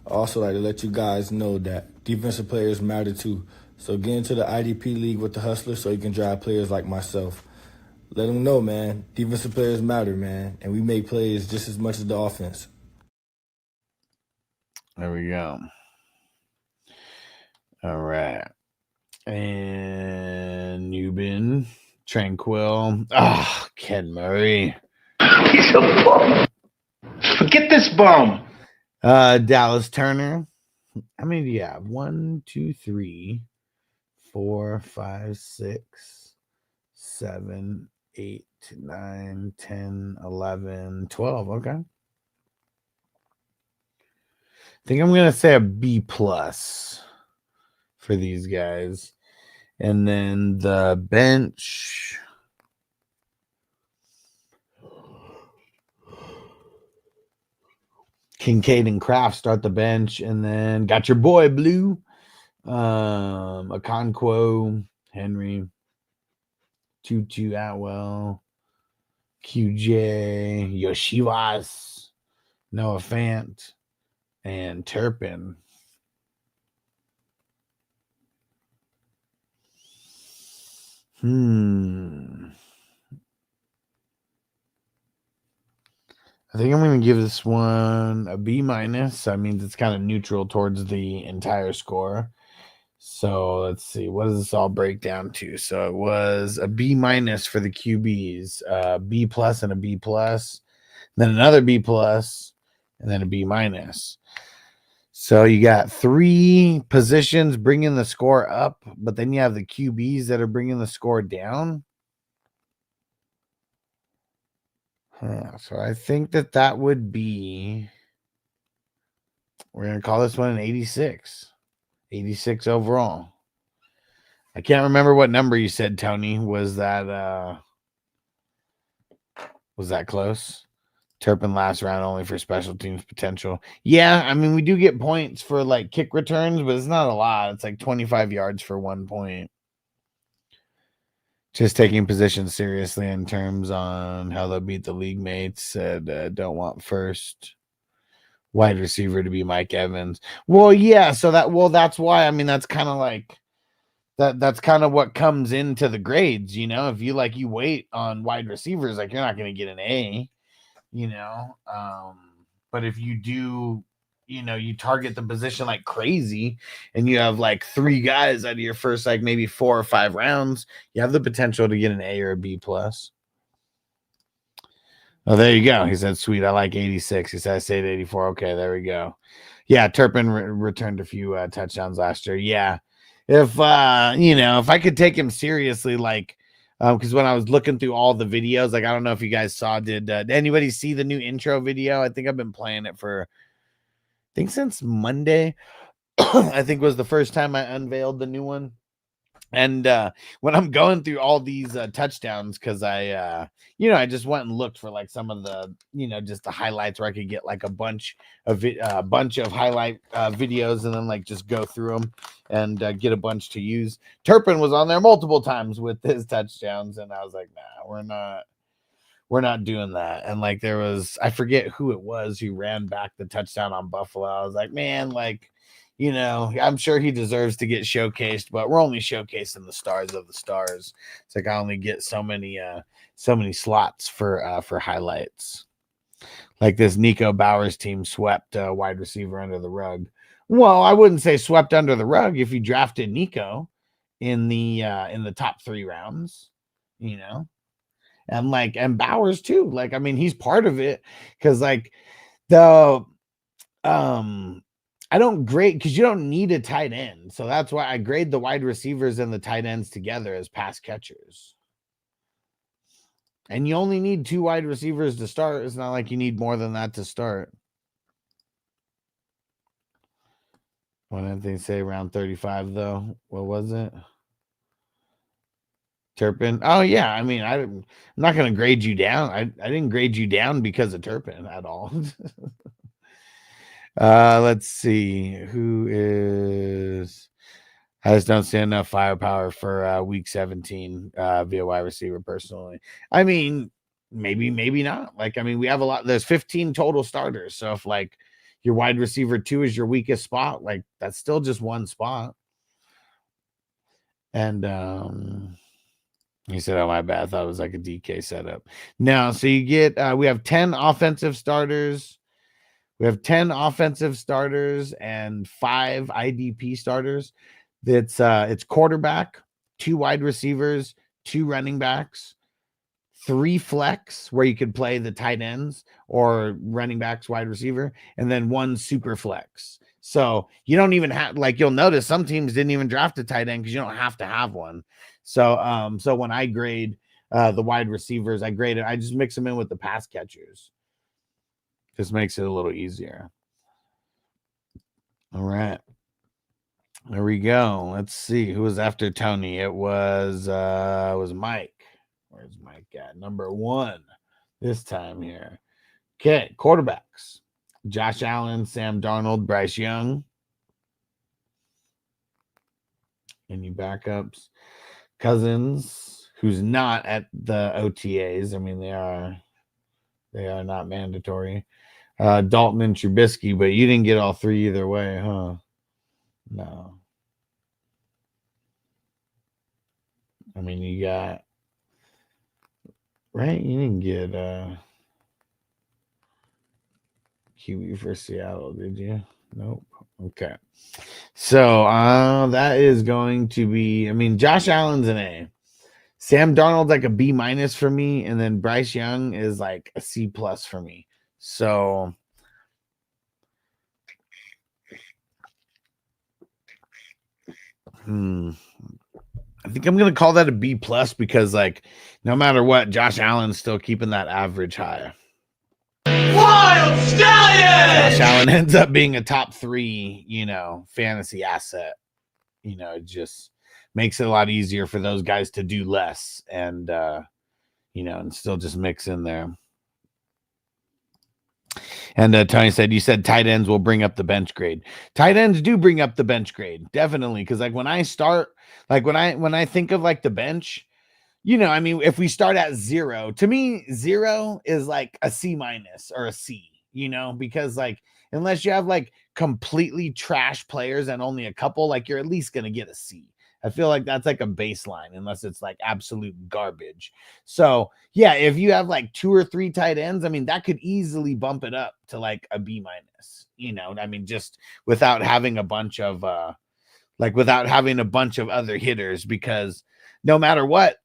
I also like to let you guys know that defensive players matter too. So get into the IDP league with the Hustler so you can drive players like myself. Let them know, man. Defensive players matter, man. And we make plays just as much as the offense. There we go. All right. And Newbin, Tranquil. Ah, Ken Murray. He's a bum. Forget this bum. Dallas Turner. How many do you have? 1, 2, 3, 4, 5, 6, 7, 8, 9, 10, 11, 12. Okay. I think I'm going to say a B plus for these guys. And then the bench. Kincaid and Kraft start the bench, and then got your boy Blue, Okonkwo, Henry, Tutu Atwell, QJ, Yoshivas, Noah Fant, and Turpin. I think I'm going to give this one a B minus. That means it's kind of neutral towards the entire score. So let's see. What does this all break down to? So it was a B minus for the QBs, B plus and a B plus, then another B plus, and then a B minus. So you got 3 positions bringing the score up, but then you have the QBs that are bringing the score down. So I think that would be, we're going to call this one an 86. 86 overall. I can't remember what number you said, Tony. Was that close? Turpin last round only for special teams potential. Yeah, I mean, we do get points for like kick returns, but it's not a lot. It's like 25 yards for 1 point. Just taking position seriously in terms on how they'll beat the league mates. Said don't want first wide receiver to be Mike Evans. Well, yeah. So that's why. I mean, that's kind of like that's kind of what comes into the grades. You know, if you wait on wide receivers, like you're not going to get an A. You know, but if you do, you know, you target the position like crazy and you have like 3 guys out of your first like maybe 4 or 5 rounds, you have the potential to get an A or a B plus. Oh, there you go. He said, sweet. I like 86. He said, I stayed 84. Okay, there we go. Yeah, Turpin returned a few touchdowns last year. Yeah. If, you know, if I could take him seriously, like, because when I was looking through all the videos, like, I don't know if you guys saw, did anybody see the new intro video? I think I've been playing it for, I think since Monday, I think was the first time I unveiled the new one. And when I'm going through all these touchdowns, because I just went and looked for like some of the, you know, just the highlights where I could get like a bunch of highlight videos and then like just go through them and get a bunch to use. Turpin was on there multiple times with his touchdowns, and I was like, nah, we're not doing that. And like there was, I forget who it was who ran back the touchdown on Buffalo. I was like, man, like, you know, I'm sure he deserves to get showcased, but we're only showcasing the stars of the stars. It's like I only get so many slots for highlights. Like this Nico Bowers team swept wide receiver under the rug. Well, I wouldn't say swept under the rug if you drafted Nico in the top 3 rounds, you know. And Bowers too. Like, I mean, he's part of it because like I don't grade because you don't need a tight end. So that's why I grade the wide receivers and the tight ends together as pass catchers. And you only need 2 wide receivers to start. It's not like you need more than that to start. What did they say around 35 though? What was it? Turpin. Oh yeah. I mean, I'm not going to grade you down. I didn't grade you down because of Turpin at all. Let's see who is I just don't see enough firepower for week 17 via wide receiver personally. I mean, maybe not. Like, I mean, we have a lot. There's 15 total starters. So if like your wide receiver 2 is your weakest spot, like that's still just one spot. And he said, oh, my bad. I thought it was like a DK setup. No, so you get we have 10 offensive starters. We have 10 offensive starters and 5 IDP starters. It's quarterback, 2 wide receivers, 2 running backs, 3 flex where you could play the tight ends or running backs, wide receiver, and then 1 super flex. So you don't even have, like, you'll notice some teams didn't even draft a tight end because you don't have to have one. So so when I grade the wide receivers, I just mix them in with the pass catchers. Just makes it a little easier. All right. There we go. Let's see who was after Tony. It was Mike. Where's Mike at? Number 1 this time here. Okay, quarterbacks. Josh Allen, Sam Darnold, Bryce Young. Any backups? Cousins, who's not at the OTAs. I mean, they are not mandatory. Dalton and Trubisky, but you didn't get all 3 either way, huh? No. I mean, you got, right? You didn't get QB for Seattle, did you? Nope. Okay. So that is going to be, I mean, Josh Allen's an A. Sam Darnold's like a B- for me, and then Bryce Young is like a C+ for me. So I think I'm going to call that a B+ because, like, no matter what, Josh Allen's still keeping that average high. Wild Stallion! Josh Allen ends up being a top 3, fantasy asset. It just makes it a lot easier for those guys to do less and, and still just mix in there. And Tony said, you said tight ends will bring up the bench grade. Tight ends do bring up the bench grade, definitely. Because like when I start, like when I think of like the bench, I mean, if we start at 0, to me, 0 is like a C- or a C, because like unless you have like completely trash players and only a couple, like you're at least going to get a C. I feel like that's like a baseline unless it's like absolute garbage. So yeah, if you have like 2 or 3 tight ends, I mean, that could easily bump it up to like a B-, I mean, just without having a bunch of other hitters, because no matter what,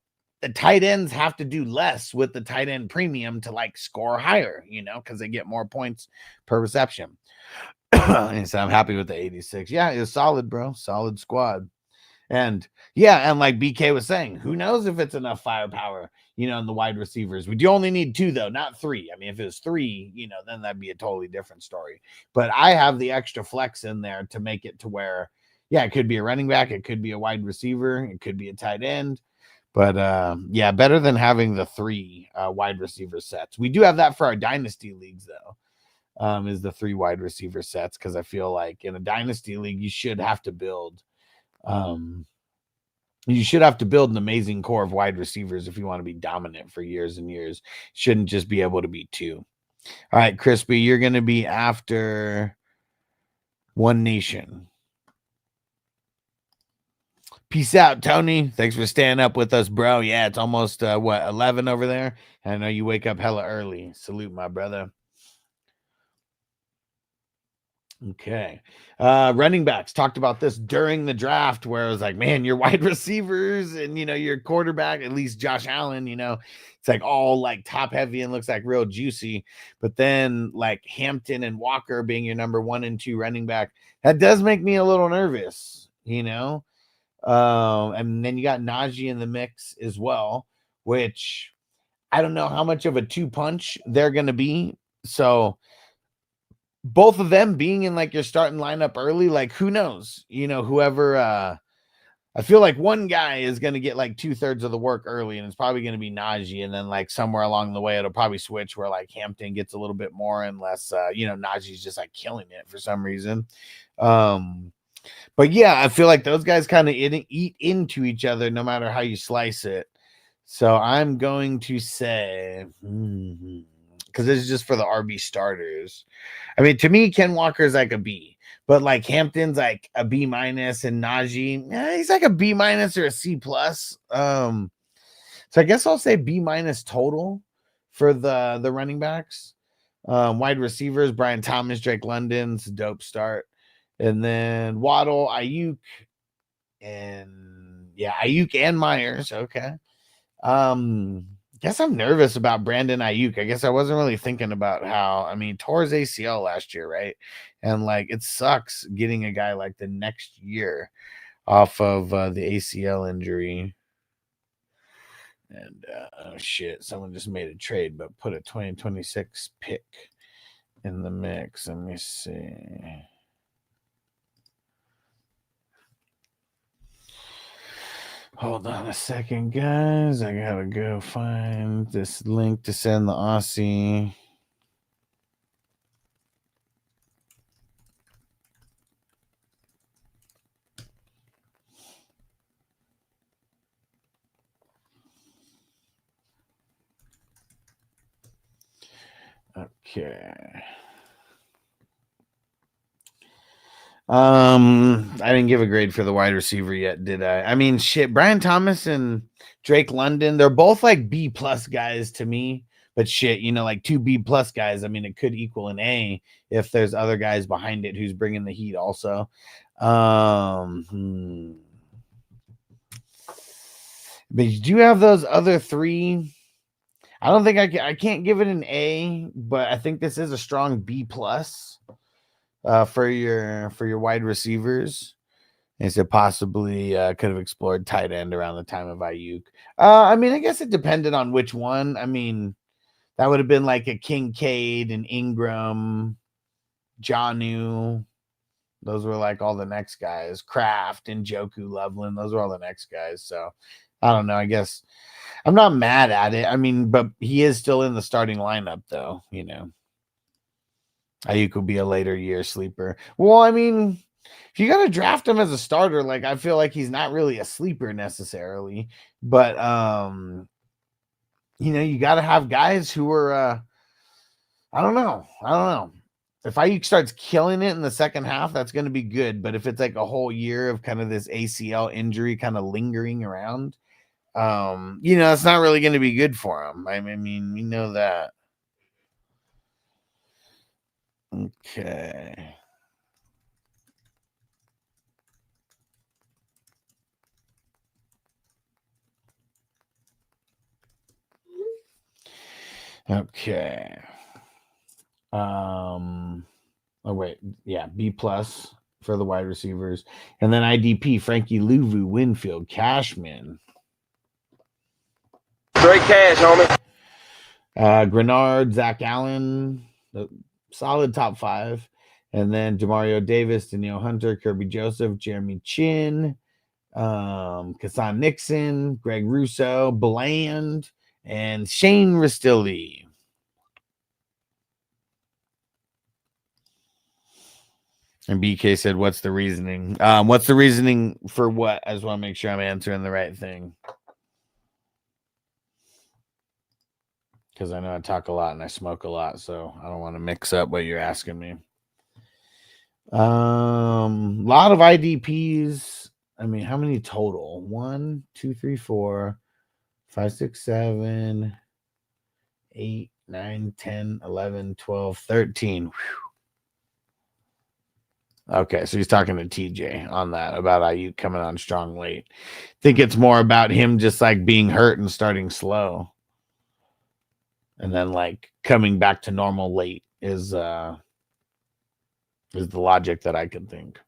the tight ends have to do less with the tight end premium to like score higher, because they get more points per reception. And so I'm happy with the 86. Yeah, it's solid, bro. Solid squad. And yeah, and like BK was saying, who knows if it's enough firepower, in the wide receivers. You only need 2 though, not 3. I mean, if it was 3, then that'd be a totally different story. But I have the extra flex in there to make it to where, yeah, it could be a running back, it could be a wide receiver, it could be a tight end. But yeah, better than having the 3 wide receiver sets. We do have that for our dynasty leagues though, is the 3 wide receiver sets, because I feel like in a dynasty league you should have to build an amazing core of wide receivers if you want to be dominant for years and years. Shouldn't just be able to be 2. All right, Crispy, you're going to be after One Nation. Peace out, Tony. Thanks for staying up with us, bro. Yeah, it's almost 11 over there. I know you wake up hella early. Salute, my brother. Okay. Running backs, talked about this during the draft, where it was like, man, your wide receivers and your quarterback, at least Josh Allen, it's like all like top heavy and looks like real juicy. But then like Hampton and Walker being your number 1 and 2 running back, that does make me a little nervous, and then you got Najee in the mix as well, which I don't know how much of a 2-punch they're gonna be. So both of them being in like your starting lineup early, like who knows, whoever, I feel like one guy is going to get like 2/3 of the work early, and it's probably going to be Najee. And then like somewhere along the way, it'll probably switch where like Hampton gets a little bit more, unless, Najee's just like killing it for some reason. But But yeah, I feel like those guys kind of eat into each other no matter how you slice it. So I'm going to say, because this is just for the RB starters. I mean, to me, Ken Walker's like a B, but like Hampton's like a B minus, and Najee, he's like a B minus or a C plus. So I guess I'll say B minus total for the running backs. Wide receivers, Brian Thomas, Drake London's dope start. And then Waddle, Ayuk, and Ayuk and Myers. Okay. Guess I'm nervous about Brandon Ayuk. I guess I wasn't really thinking about tore his ACL last year, right? And like it sucks getting a guy like the next year off of the ACL injury. And oh shit, someone just made a trade, but put a 2026 pick in the mix. Let me see. Hold on a second, guys. I gotta go find this link to send the Aussie. Okay. I didn't give a grade for the wide receiver yet, did I? I mean, shit, Brian Thomas and Drake London, they're both like B plus guys to me. But shit, like 2 B plus guys. I mean, it could equal an A if there's other guys behind it who's bringing the heat also. But you do have those other 3. I don't think I can't give it an A, but I think this is a strong B plus for your wide receivers. And so possibly could have explored tight end around the time of Ayuk. I guess it depended on which one. I mean, that would have been like a Kincaid and Ingram, Jonnu. Those were like all the next guys. Kraft and Njoku, Loveland. Those were all the next guys. So I don't know. I guess I'm not mad at it. But he is still in the starting lineup, though. Ayuk will be a later year sleeper. Well, if you got to draft him as a starter, like I feel like he's not really a sleeper necessarily. But you got to have guys who are. I don't know. If Ayuk starts killing it in the second half, that's going to be good. But if it's like a whole year of kind of this ACL injury kind of lingering around, it's not really going to be good for him. We know that. Okay. Okay. Oh wait, yeah, B plus for the wide receivers, and then IDP Frankie Louvu, Winfield, Cashman, Straight cash, homie. Grenard, Zach Allen, solid top 5, and then Jamario Davis, Danielle Hunter, Kirby Joseph, Jeremy Chin, Kasan Nixon, Greg Russo, Bland, and Shane Ristilli. And BK said, what's the reasoning? What's the reasoning for what? I just want to make sure I'm answering the right thing. Because I know I talk a lot and I smoke a lot, so I don't want to mix up what you're asking me. Lot of IDPs. How many total? 1, 2, 3, 4, 5, 6, 7, 8, 9, 10, 11, 12, 13. Whew. Okay, so he's talking to TJ on that about Ayuk coming on strong late. I think it's more about him just like being hurt and starting slow. And then like coming back to normal late is the logic that I can think.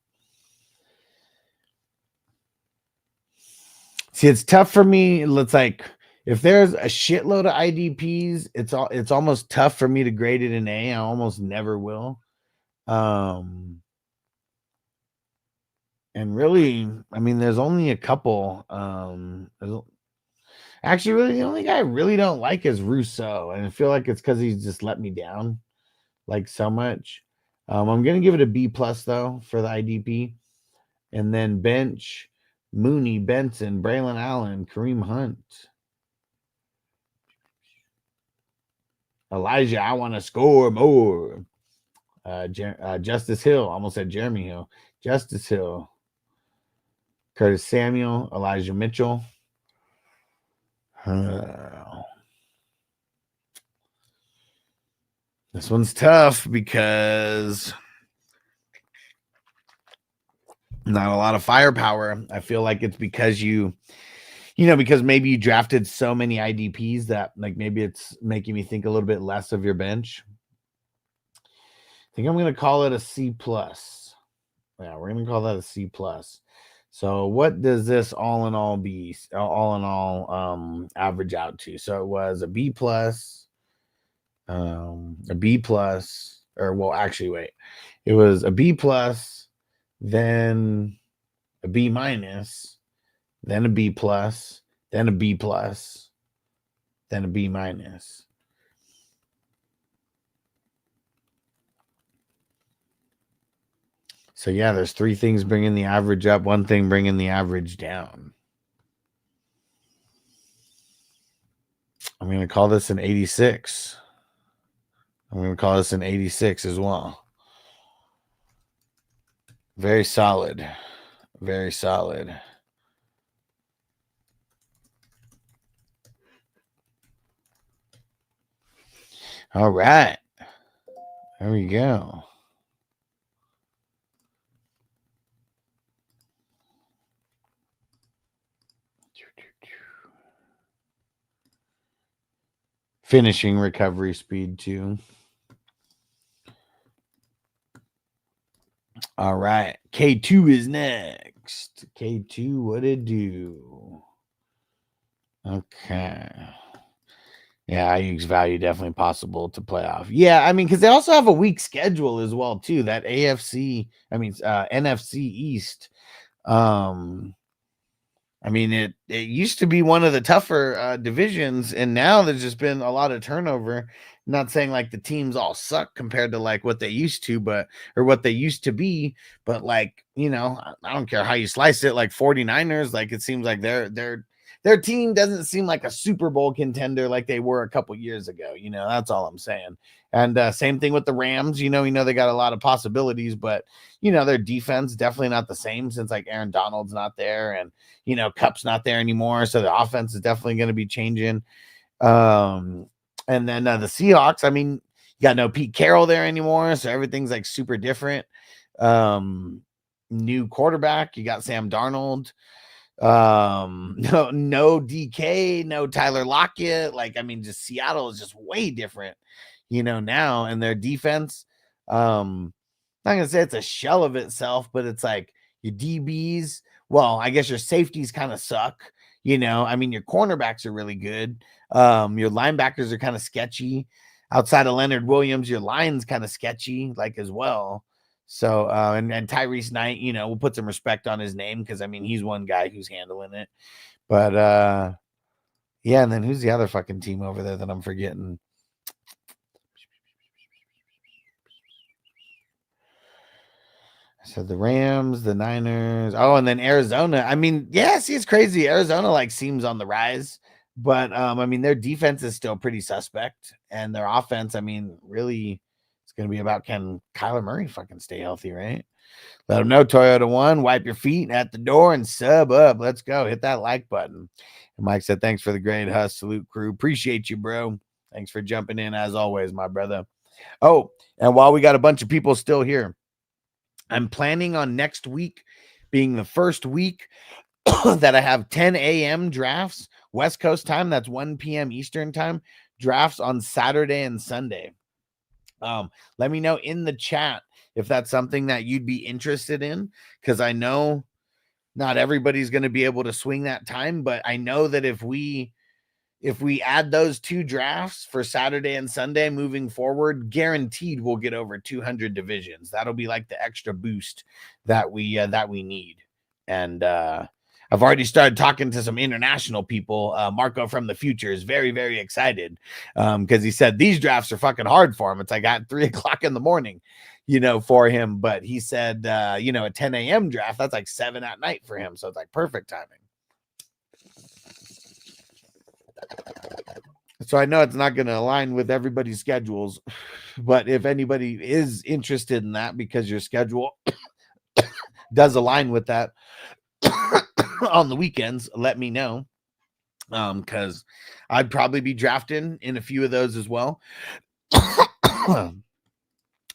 See, it's tough for me. It's like if there's a shitload of IDPs, it's almost tough for me to grade it an A. I almost never will. And really, there's only a couple. Actually, really, the only guy I really don't like is Rousseau. And I feel like it's because he's just let me down like so much. I'm going to give it a B plus, though, for the IDP. And then bench, Mooney, Benson, Braylon Allen, Kareem Hunt. Elijah, I want to score more. Justice Hill, almost said Jeremy Hill. Justice Hill. Curtis Samuel, Elijah Mitchell. This one's tough because not a lot of firepower. I feel like it's because because maybe you drafted so many IDPs that like maybe it's making me think a little bit less of your bench. I think I'm going to call it a C+. Yeah, we're going to call that a C+. So what does this all in all average out to? So it was a B+, a B+, or well, actually, wait. It was a B+, then a B-, then a B+, then a B+, then a B-. So yeah, there's 3 things bringing the average up, 1 thing bringing the average down. I'm going to call this an 86. I'm going to call this an 86 as well. Very solid. Very solid. All right. There we go. Finishing recovery speed too. All right. K2 is next. K2, what it do? Okay. Yeah, IU's value definitely possible to play off. Yeah, I mean, because they also have a weak schedule as well, too. That NFC East. I mean, it used to be one of the tougher divisions, and now there's just been a lot of turnover. Not saying like the teams all suck compared to like what they used to, or what they used to be, but like, I don't care how you slice it, like 49ers, like it seems like their team doesn't seem like a Super Bowl contender like they were a couple years ago. That's all I'm saying. And same thing with the Rams. They got a lot of possibilities, but their defense definitely not the same since like Aaron Donald's not there and Cup's not there anymore. So the offense is definitely going to be changing. And then the Seahawks, I mean, you got no Pete Carroll there anymore, so everything's like super different. New quarterback, you got Sam Darnold. No DK, no Tyler Lockett. Like, I mean, just Seattle is just way different, now. And their defense, not gonna say it's a shell of itself, but it's like your DBs. Well, I guess your safeties kind of suck. I mean, your cornerbacks are really good. Your linebackers are kind of sketchy. Outside of Leonard Williams, your line's kind of sketchy, like as well. So, and Tyrese Knight, we'll put some respect on his name because I mean he's one guy who's handling it. But yeah, and then who's the other fucking team over there that I'm forgetting? So the Rams, the Niners, and then Arizona. I mean, yeah, see, it's crazy. Arizona like seems on the rise, but I mean, their defense is still pretty suspect, and their offense, I mean, really, it's going to be about can Kyler Murray fucking stay healthy, right? Let them know Toyota One. Wipe your feet at the door and sub up. Let's go. Hit that like button. And Mike said, "Thanks for the great hustle, salute crew. Appreciate you, bro. Thanks for jumping in as always, my brother." Oh, and while we got a bunch of people still here, I'm planning on next week being the first week that I have 10 a.m. drafts, West Coast time. That's 1 p.m. Eastern time, drafts on Saturday and Sunday. Let me know in the chat if that's something that you'd be interested in, because I know not everybody's going to be able to swing that time, but I know that if we add those 2 drafts for Saturday and Sunday moving forward, guaranteed we'll get over 200 divisions. That'll be like the extra boost that we need. And I've already started talking to some international people. Marco from the future is very, very excited because he said these drafts are fucking hard for him. It's like at 3:00 in the morning. for him. But he said, a 10 a.m. draft, that's like 7 at night for him. So it's like perfect timing. So I know it's not going to align with everybody's schedules, but if anybody is interested in that because your schedule does align with that on the weekends, let me know. Because I'd probably be drafting in a few of those as well.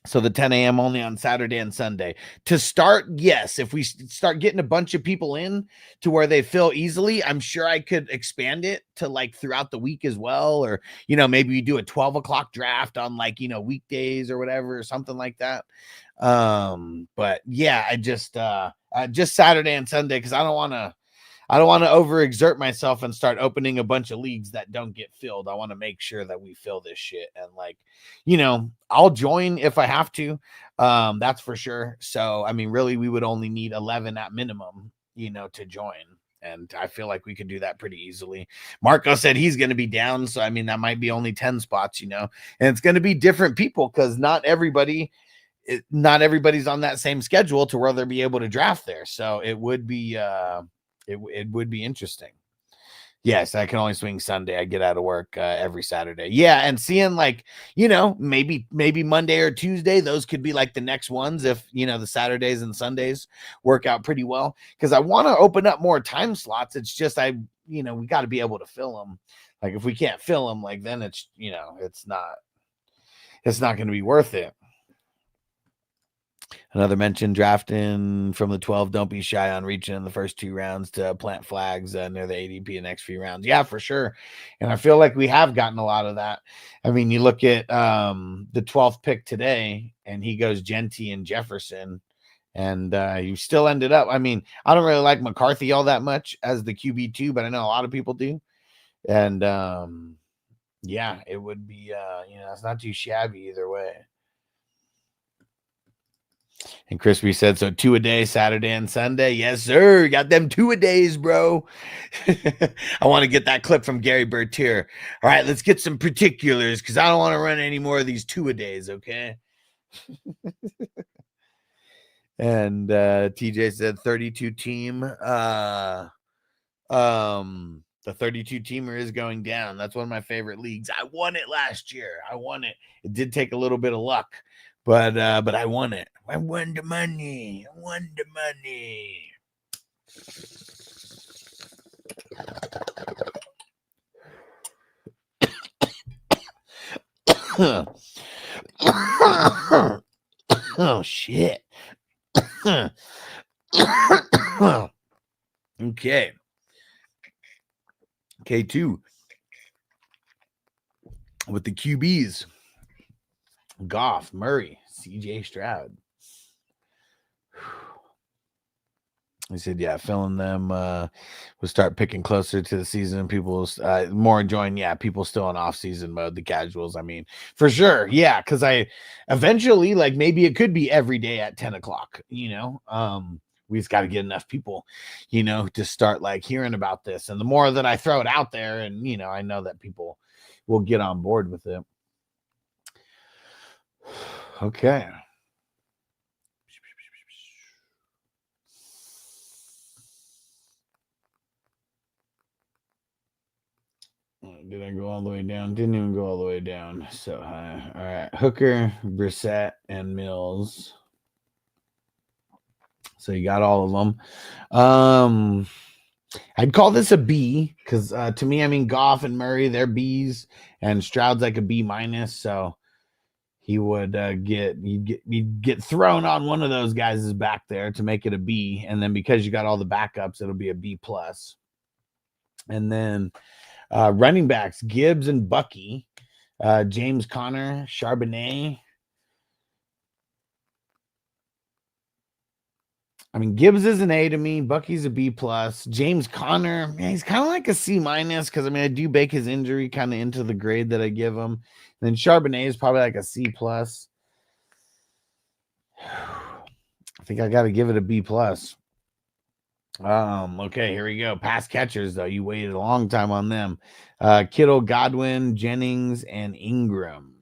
So the 10 a.m. only on Saturday and Sunday. To start, yes, if we start getting a bunch of people in to where they fill easily, I'm sure I could expand it to like throughout the week as well. Or, maybe we do a 12 o'clock draft on like, weekdays or whatever, or something like that. But yeah, I just Saturday and Sunday, because I don't want to overexert myself and start opening a bunch of leagues that don't get filled. I want to make sure that we fill this shit. And like, I'll join if I have to. That's for sure. So, I mean, really, we would only need 11 at minimum, to join. And I feel like we could do that pretty easily. Marco said he's going to be down. So, I mean, that might be only 10 spots, and it's going to be different people because not everybody's on that same schedule to where they'll be able to draft there. So it would be, it would be interesting. Yes, I can only swing Sunday. I get out of work every Saturday. Yeah, and seeing like, maybe Monday or Tuesday, those could be like the next ones if, the Saturdays and Sundays work out pretty well. Because I want to open up more time slots. It's just we got to be able to fill them. Like if we can't fill them, like then it's, it's not going to be worth it. Another mention, drafting from the 12. Don't be shy on reaching in the first 2 rounds to plant flags near the ADP the next few rounds. Yeah, for sure. And I feel like we have gotten a lot of that. I mean, you look at the 12th pick today, and he goes Genty and Jefferson, and you still ended up. I mean, I don't really like McCarthy all that much as the QB2, but I know a lot of people do. And yeah, it would be, it's not too shabby either way. And Crispy said, so 2 a day, Saturday and Sunday. Yes, sir. Got them 2 a days, bro. I want to get that clip from Gary Bertier. All right, let's get some particulars because I don't want to run any more of these 2 a days, okay? And TJ said 32 team. The 32 teamer is going down. That's one of my favorite leagues. I won it last year. I won it. It did take a little bit of luck. But I won it. I won the money. I won the money. Oh shit. Okay. K2 with the QBs. Goff, Murray, CJ Stroud. He said, yeah, filling them will start picking closer to the season. People more enjoying, people still in off-season mode, the casuals. I mean, for sure. Yeah, because I eventually, like, maybe it could be every day at 10 o'clock, we just got to get enough people, to start, like, hearing about this. And the more that I throw it out there and, I know that people will get on board with it. Okay. Did I go all the way down? Didn't even go all the way down. So high. All right. Hooker, Brissett, and Mills. So you got all of them. I'd call this a B because to me, I mean, Goff and Murray, they're B's, and Stroud's like a B minus. So he would you'd get thrown on one of those guys' back there to make it a B. And then because you got all the backups, it'll be a B plus. And then running backs, Gibbs and Bucky, James Conner, Charbonnet. I mean, Gibbs is an A to me. Bucky's a B plus. James Conner, man, he's kind of like a C minus because, I mean, I do bake his injury kind of into the grade that I give him. And then Charbonnet is probably like a C plus. I think I got to give it a B plus. Okay, here we go. Pass catchers, though. You waited a long time on them. Kittle, Godwin, Jennings, and Ingram.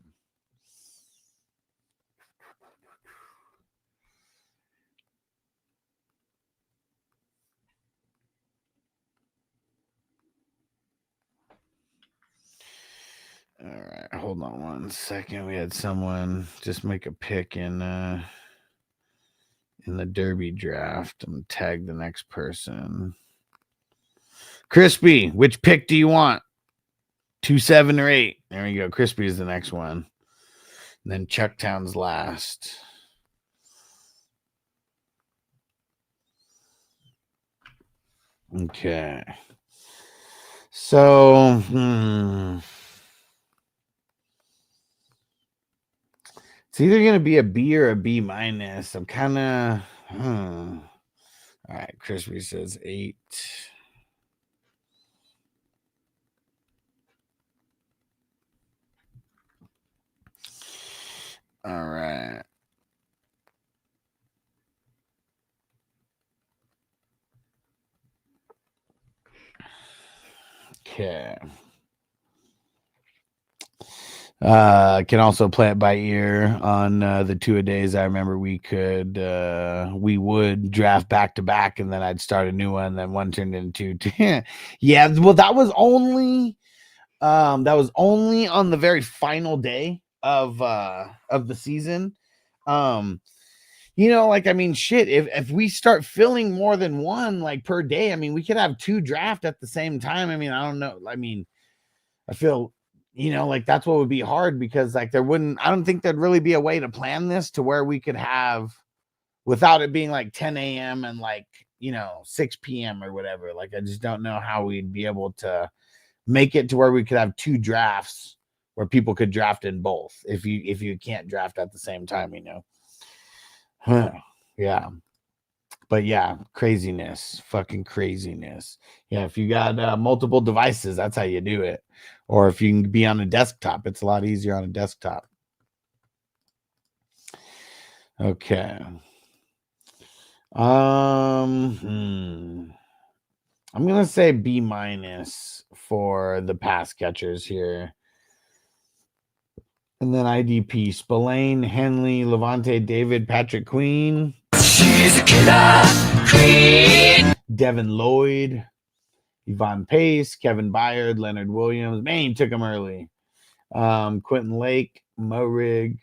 All right, hold on 1 second. We had someone just make a pick in the Derby draft. I'm gonna tag the next person. Crispy, which pick do you want? 2, 7, or 8? There we go. Crispy is the next one. And then Chucktown's last. Okay. So, it's either going to be a B or a B minus. I'm kind of, All right. Crispy says 8. All right. Okay. Can also play it by ear on the 2-a-days. I remember we would draft back to back, and then I'd start a new one. Then one turned into 2. Yeah, well, that was only on the very final day of the season. Like, I mean, shit, if we start filling more than one, like, per day, I mean, we could have 2 draft at the same time. I mean, I don't know. I mean, I feel, like, that's what would be hard, because, like, I don't think there'd really be a way to plan this to where we could have, without it being like 10 a.m. and like, 6 p.m. or whatever. Like, I just don't know how we'd be able to make it to where we could have 2 drafts where people could draft in both. If you can't draft at the same time, Yeah. But yeah, craziness, fucking craziness. Yeah, if you got multiple devices, that's how you do it. Or if you can be on a desktop, it's a lot easier on a desktop. Okay. I'm gonna say B minus for the pass catchers here. And then IDP, Spillane, Henley, Levante, David, Patrick Queen. She's a killer queen. Devin Lloyd, Yvonne Pace, Kevin Byard, Leonard Williams. Man, he took him early. Quentin Lake, Mo Rig.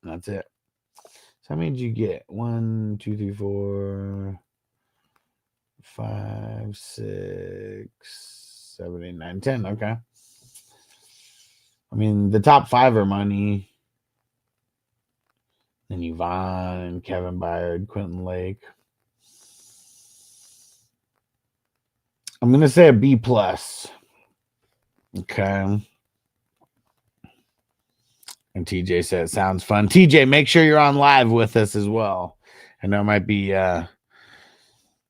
That's it. So how many did you get? 1, 2, 3, 4, 5, 6, 7, 8, 9, 10. Okay. I mean, the top 5 are money. Then Yvonne, Kevin Byard, Quentin Lake. I'm going to say a B plus. Okay. And TJ said, sounds fun. TJ, make sure you're on live with us as well. I know it might be,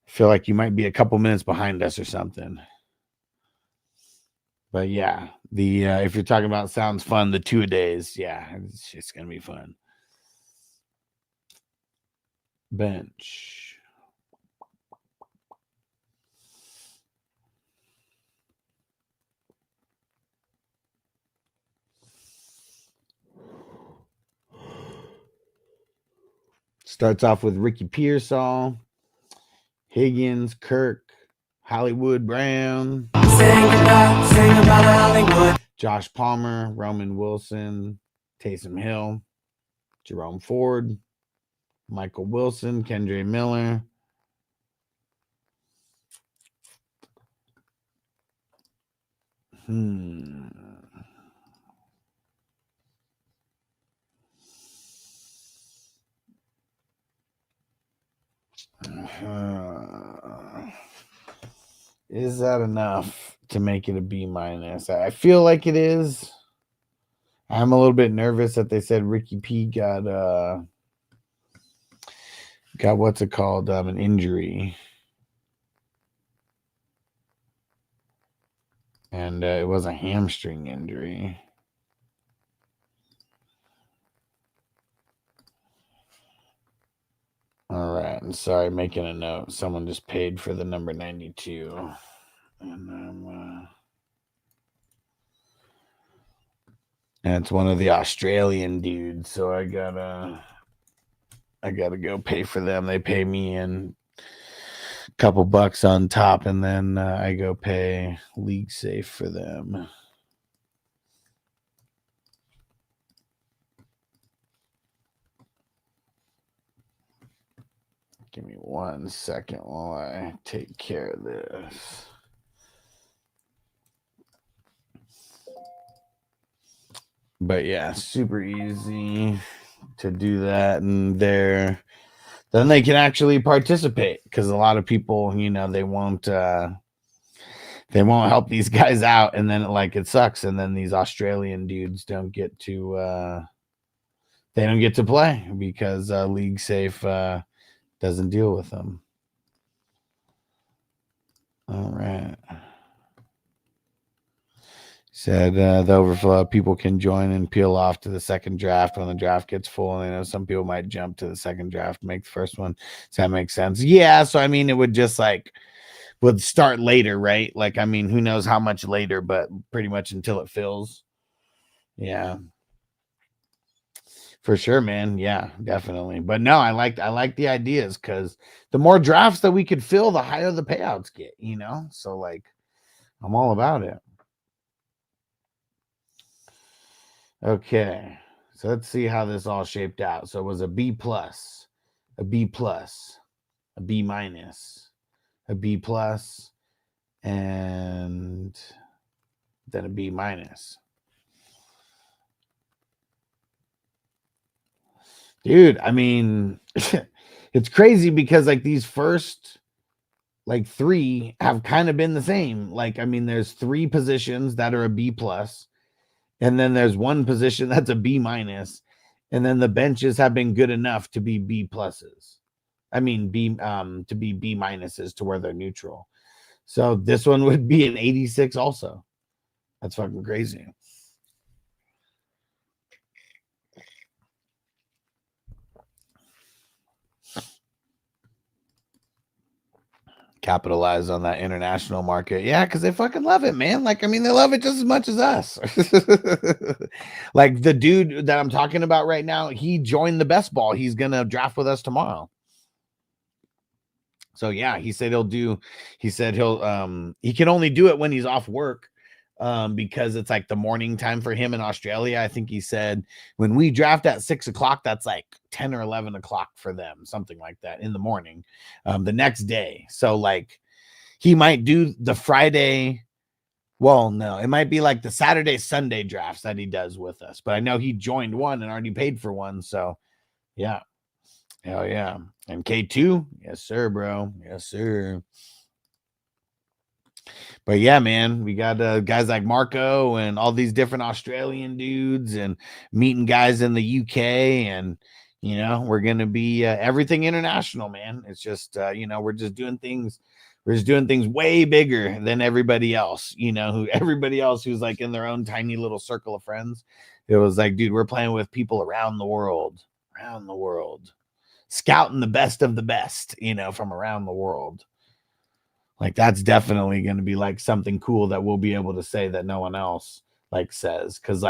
feel like you might be a couple minutes behind us or something. But yeah, if you're talking about sounds fun, the 2-a-days, yeah, it's just going to be fun. Bench. Starts off with Ricky Pearsall, Higgins, Kirk, Hollywood Brown, sing about Hollywood, Josh Palmer, Roman Wilson, Taysom Hill, Jerome Ford, Michael Wilson, Kendre Miller, Is that enough to make it a B minus? I feel like it is. I'm a little bit nervous that they said Ricky P got what's it called? An injury. And it was a hamstring injury. All right. I'm sorry, making a note. Someone just paid for the number 92. And it's one of the Australian dudes, so I gotta go pay for them. They pay me in a couple bucks on top, and then I go pay League Safe for them. Give me 1 second while I take care of this. But yeah, super easy to do that, and then they can actually participate, because a lot of people, you know, they won't help these guys out, and then it sucks, and then these Australian dudes don't get to play because League Safe doesn't deal with them. All right. Said the overflow people can join and peel off to the second draft when the draft gets full. And I know some people might jump to the second draft, make the first one. Does that make sense? Yeah. So I mean, it would just would start later, right? Like, I mean, who knows how much later, but pretty much until it fills. Yeah. For sure, man. Yeah, definitely. But no, I like the ideas, because the more drafts that we could fill, the higher the payouts get, you know? So I'm all about it. Okay, so let's see how this all shaped out. So it was a B plus, a B plus, a B minus, a B plus, and then a B minus. Dude, I mean, it's crazy because these first 3 have kind of been the same. I mean, there's 3 positions that are a B plus. And then there's 1 position that's a B minus, and then the benches have been good enough to be B pluses. I mean, to be B minuses to where they're neutral. So this one would be an 86 also. That's fucking crazy. Capitalize on that international market. Yeah, because they fucking love it, man. I mean, they love it just as much as us. The dude that I'm talking about right now, he joined the best ball. He's gonna draft with us tomorrow. So yeah, he said he'll he can only do it when he's off work, because it's the morning time for him in Australia. I think he said when we draft at 6 o'clock, that's 10 or 11 o'clock for them, something like that, in the morning, the next day. So he might do the Friday. Well, no, it might be the Saturday, Sunday drafts that he does with us. But I know he joined one and already paid for one. So yeah. Hell yeah. And K2? Yes, sir, bro. Yes, sir. But yeah, man, we got guys like Marco and all these different Australian dudes, and meeting guys in the UK, and we're gonna be everything international, man. It's just we're just doing things way bigger than everybody else, everybody else who's in their own tiny little circle of friends. It was dude, we're playing with people around the world, scouting the best of the best, from around the world. That's definitely going to be something cool that we'll be able to say that no one else says. Cause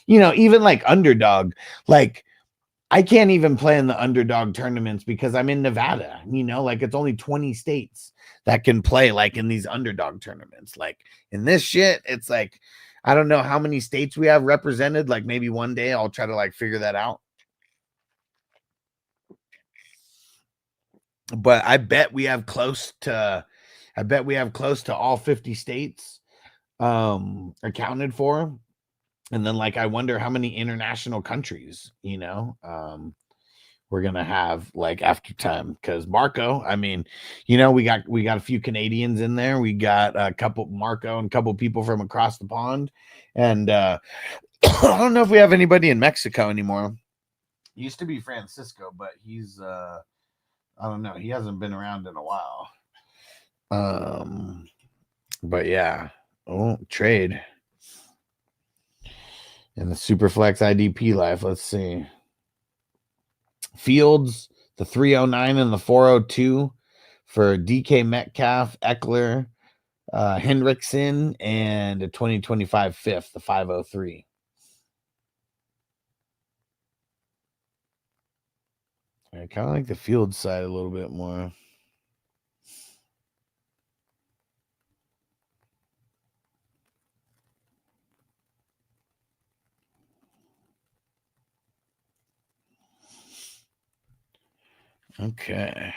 even Underdog, I can't even play in the Underdog tournaments because I'm in Nevada, it's only 20 states that can play in these Underdog tournaments. In this shit, it's I don't know how many states we have represented. Maybe one day I'll try to figure that out. But I bet we have close to all 50 states accounted for. And then I wonder how many international countries, we're gonna have after time. Because Marco, I mean, we got a few Canadians in there. We got a couple Marco and a couple people from across the pond. And I don't know if we have anybody in Mexico anymore. It used to be Francisco, but he's I don't know. He hasn't been around in a while. But yeah. Oh, trade. In the Superflex IDP life, let's see. Fields, the 309 and the 402 for DK Metcalf, Eckler, Hendrickson, and a 2025 fifth, the 503. I kind of like the field side a little bit more. Okay.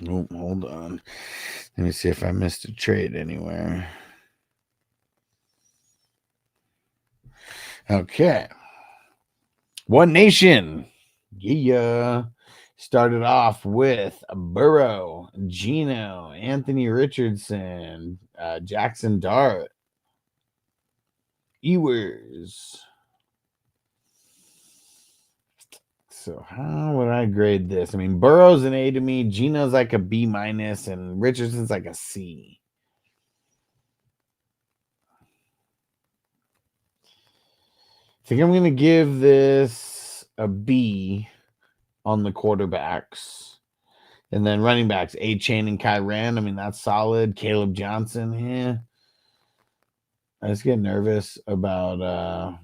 Oh, hold on. Let me see if I missed a trade anywhere. Okay. One Nation. Yeah. Started off with Burrow, Gino, Anthony Richardson, Jackson Dart, Ewers. So how would I grade this? I mean, Burrow's an A to me. Gino's like a B minus, and Richardson's like a C. I think I'm going to give this a B on the quarterbacks. And then running backs, A-Chain and Kyren. I mean, that's solid. Caleb Johnson, yeah. I just get nervous about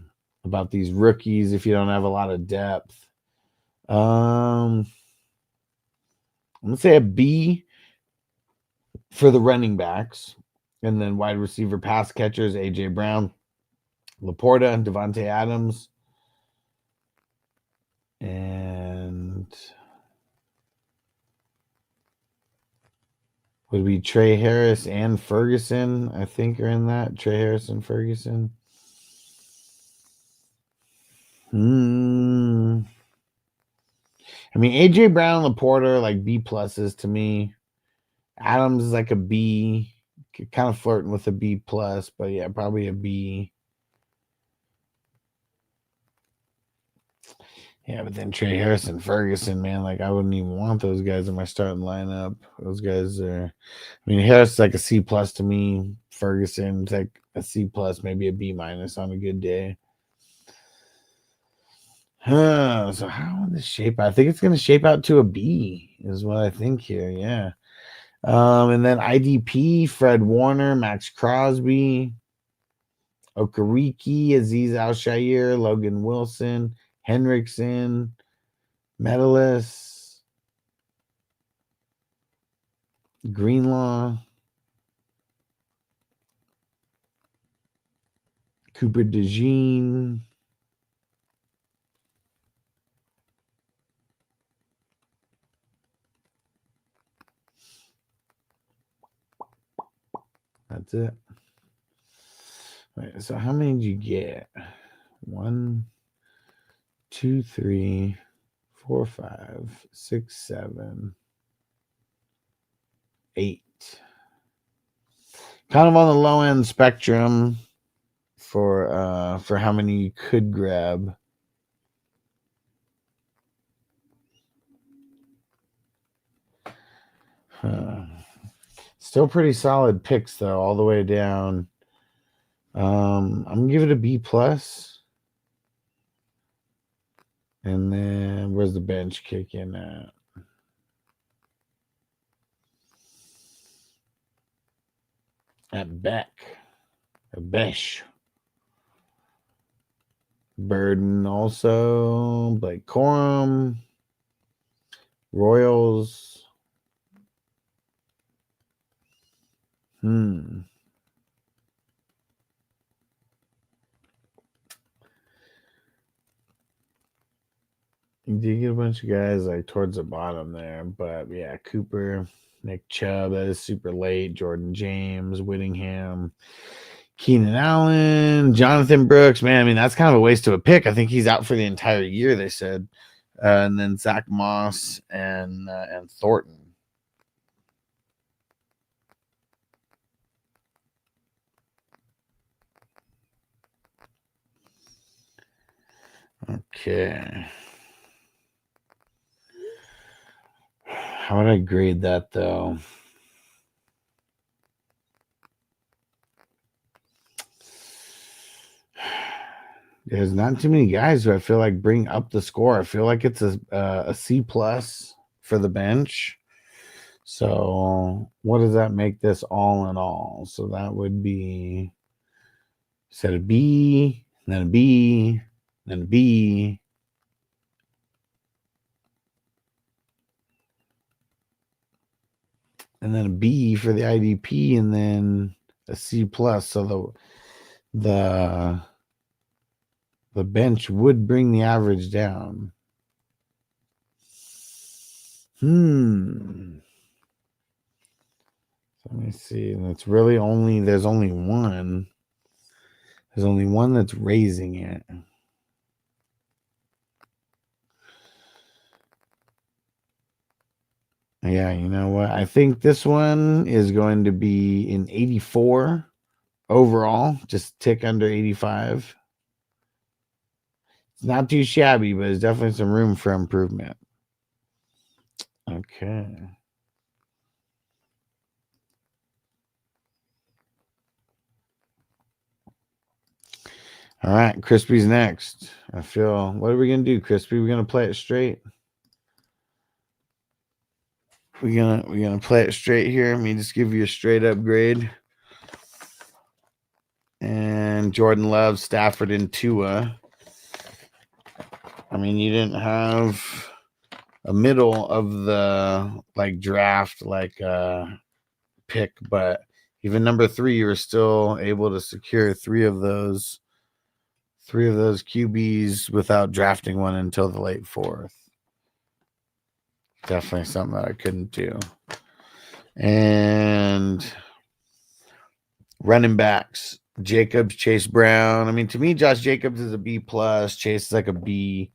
these rookies if you don't have a lot of depth. I'm going to say a B for the running backs. And then wide receiver pass catchers, A.J. Brown, Laporta, and Devontae Adams. And would be Trey Harris and Ferguson, I think, are in that. Trey Harris and Ferguson. I mean, AJ Brown, Laporta, like B pluses to me. Adams is like a B, kind of flirting with a B plus, but yeah, probably a B. Yeah, but then Trey Harris and Ferguson, man, like I wouldn't even want those guys in my starting lineup. Those guys are, I mean, Harris is like a C plus to me. Ferguson's like a C plus, maybe a B minus on a good day. So how would this shape out? I think it's going to shape out to a B is what I think here. Yeah. And then IDP, Fred Warner, Max Crosby, Okereke, Aziz Al-Shaair, Logan Wilson, Hendrickson, Medalis, Greenlaw, Cooper DeJean, that's it. Wait, so how many did you get? 1, 2, 3, 4, 5, 6, 7, 8. Kind of on the low end spectrum for how many you could grab. Still pretty solid picks though, all the way down. I'm gonna give it a B plus. And then where's the bench kicking at? At Beck. At Besh. Burden also. Blake Corum. Royals. You did get a bunch of guys like towards the bottom there, but yeah, Cooper, Nick Chubb, that is super late. Jordan James, Whittingham, Keenan Allen, Jonathan Brooks. Man, I mean, that's kind of a waste of a pick. I think he's out for the entire year, they said. And then Zach Moss and Thornton. Okay. How would I grade that, though? There's not too many guys who I feel like bring up the score. I feel like it's a C plus for the bench. So what does that make this all in all? So that would be set a B, then a B, then a B. And then a B for the IDP, and then a C plus. So the bench would bring the average down. me see. And it's really only there's only one. There's only one that's raising it. Yeah, you know what? I think this one is going to be an 84 overall, just tick under 85. It's not too shabby, but there's definitely some room for improvement. Okay. All right, Crispy's next. I feel, what are we going to do, Crispy? We're going to play it straight. We're gonna play it straight here. Let me just give you a straight up grade. And Jordan Love, Stafford, and Tua. I mean, you didn't have a middle of the draft pick, but even number 3, you were still able to secure three of those QBs without drafting one until the late 4th. Definitely something that I couldn't do. And running backs, Jacobs, Chase Brown. I mean, to me, Josh Jacobs is a B+. Chase is like a B.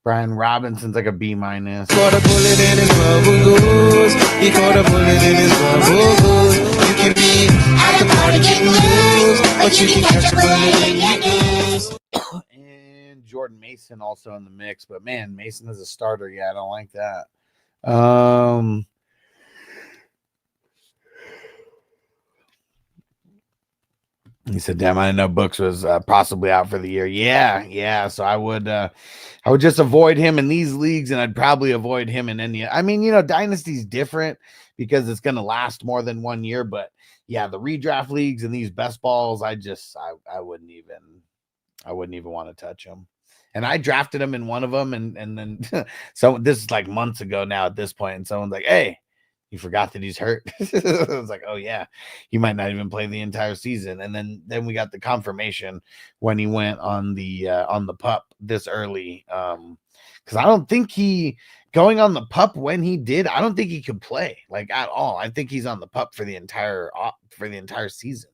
Brian Robinson's like a B-. Caught a bullet in his bubble goose. He caught a bullet in his bubble goose. You can be at the party getting loose, but you can catch a bullet in your goose. And Jordan Mason also in the mix, but man, Mason is a starter. Yeah, I don't like that. He said, "Damn, I didn't know Books was possibly out for the year." Yeah. So I would just avoid him in these leagues, and I'd probably avoid him in any. I mean, Dynasty's different because it's going to last more than 1 year. But yeah, the redraft leagues and these best balls, I wouldn't even want to touch them. And I drafted him in one of them, and then so this is like months ago now at this point, and someone's like, "Hey, you forgot that he's hurt." I was like, "Oh yeah, he might not even play the entire season." And then we got the confirmation when he went on the pup this early, because I don't think going on the pup when he did, I don't think he could play like at all. I think he's on the pup for the entire season.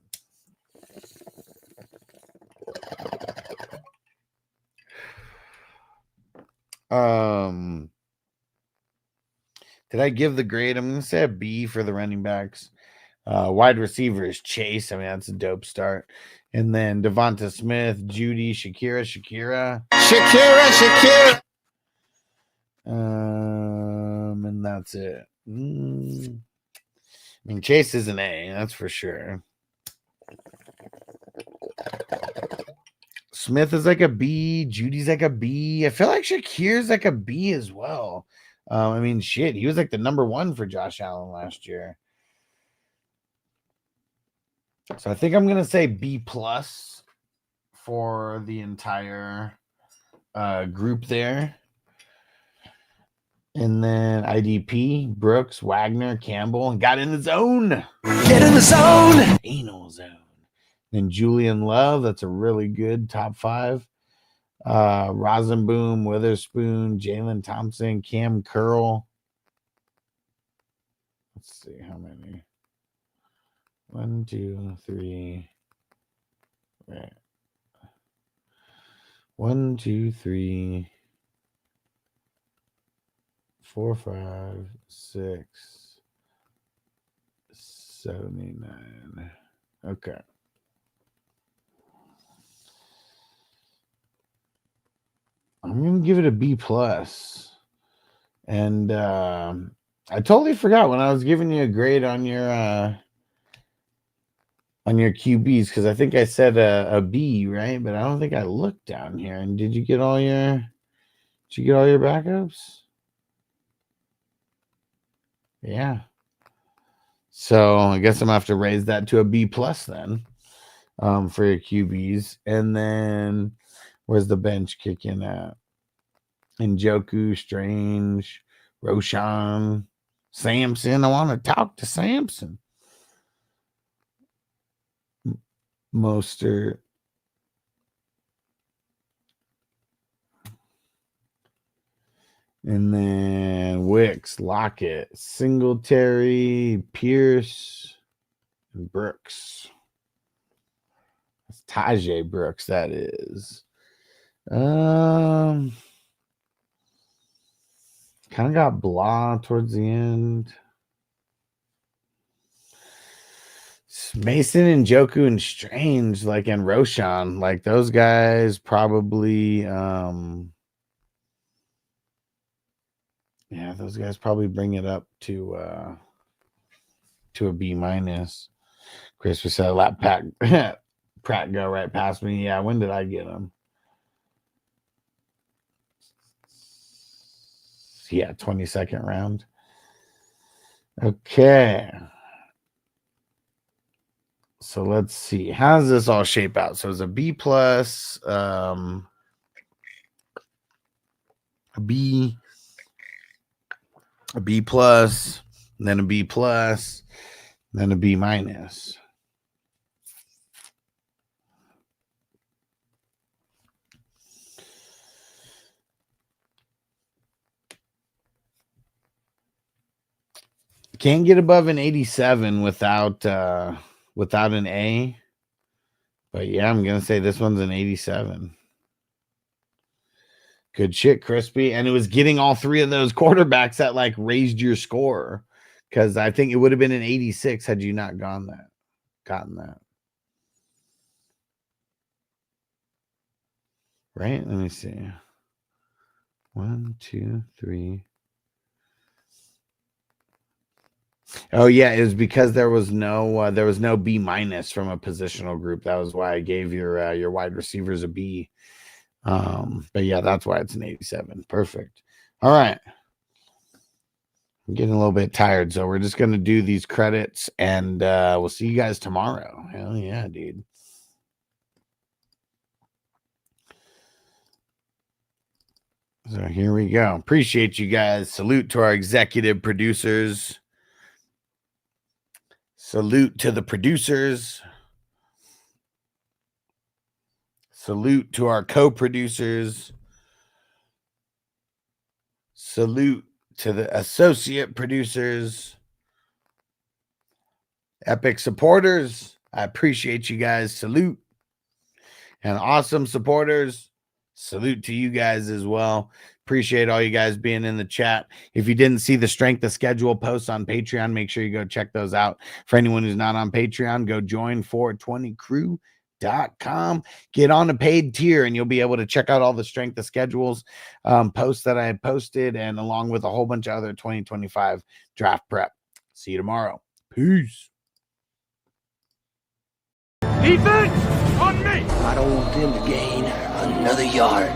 Did I give the grade? I'm going to say a B for the running backs. Wide receiver is Chase. I mean, that's a dope start. And then Devonta Smith, Judy, Shakira. And that's it. I mean, Chase is an A, that's for sure. Smith is like a B. Judy's like a B. I feel like Shakir's like a B as well. I mean, shit, he was like the number 1 for Josh Allen last year. So I think I'm going to say B+ for the entire group there. And then IDP, Brooks, Wagner, Campbell, and got in the zone. Get in the zone. Anal zone. Then Julian Love, that's a really good top 5. Rosenboom, Witherspoon, Jalen Thompson, Cam Curl. Let's see how many. 1, 2, 3. Right. 1, 2, 3, 4, 5, 6, 79. Okay. I'm going to give it a B+. And I totally forgot when I was giving you a grade on your QBs, because I think I said a B, right? But I don't think I looked down here. And did you get all your backups? Yeah. So I guess I'm gonna have to raise that to a B+ then, for your QBs. And then where's the bench kicking at? Njoku, Strange, Roshan, Samson. I want to talk to Samson. Mostert. And then Wicks, Lockett, Singletary, Pierce, and Brooks. It's Tajay Brooks, that is. Kind of got blah towards the end. Mason and Joku and Strange, like, and Roshan, like those guys probably yeah, those guys probably bring it up to a B minus. Chris was said let Pratt go right past me. Yeah, when did I get him? Yeah, 22nd round. Okay. So let's see. How does this all shape out? So it's a B plus, a B plus, and then a B plus, and then a B minus. Can't get above an 87 without an A. But yeah, I'm gonna say this one's an 87. Good shit, Crispy. And it was getting all three of those quarterbacks that like raised your score. Because I think it would have been an 86 had you not gotten that. Right? Let me see. 1, 2, 3. Oh yeah, it was because there was no B minus from a positional group. That was why I gave your wide receivers a B. But yeah, that's why it's an 87. Perfect. All right. I'm getting a little bit tired, so we're just gonna do these credits, and we'll see you guys tomorrow. Hell yeah, dude. So here we go. Appreciate you guys. Salute to our executive producers. Salute to the producers. Salute to our co-producers. Salute to the associate producers. Epic supporters. I appreciate you guys. Salute. And awesome supporters. Salute to you guys as well. Appreciate all you guys being in the chat. If you didn't see the strength of schedule posts on Patreon, make sure you go check those out. For anyone who's not on Patreon, go join 420crew.com. Get on a paid tier and you'll be able to check out all the strength of schedules posts that I had posted, and along with a whole bunch of other 2025 draft prep. See you tomorrow. Peace. Defense on me. I don't want them to gain another yard.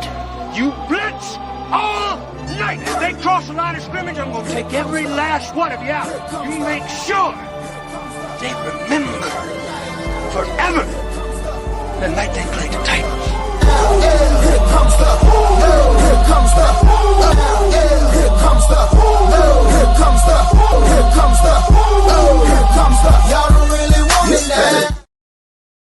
You blitz all night. If they cross the line of scrimmage, I'm going to take every last one of you out. You make sure they remember forever the night they played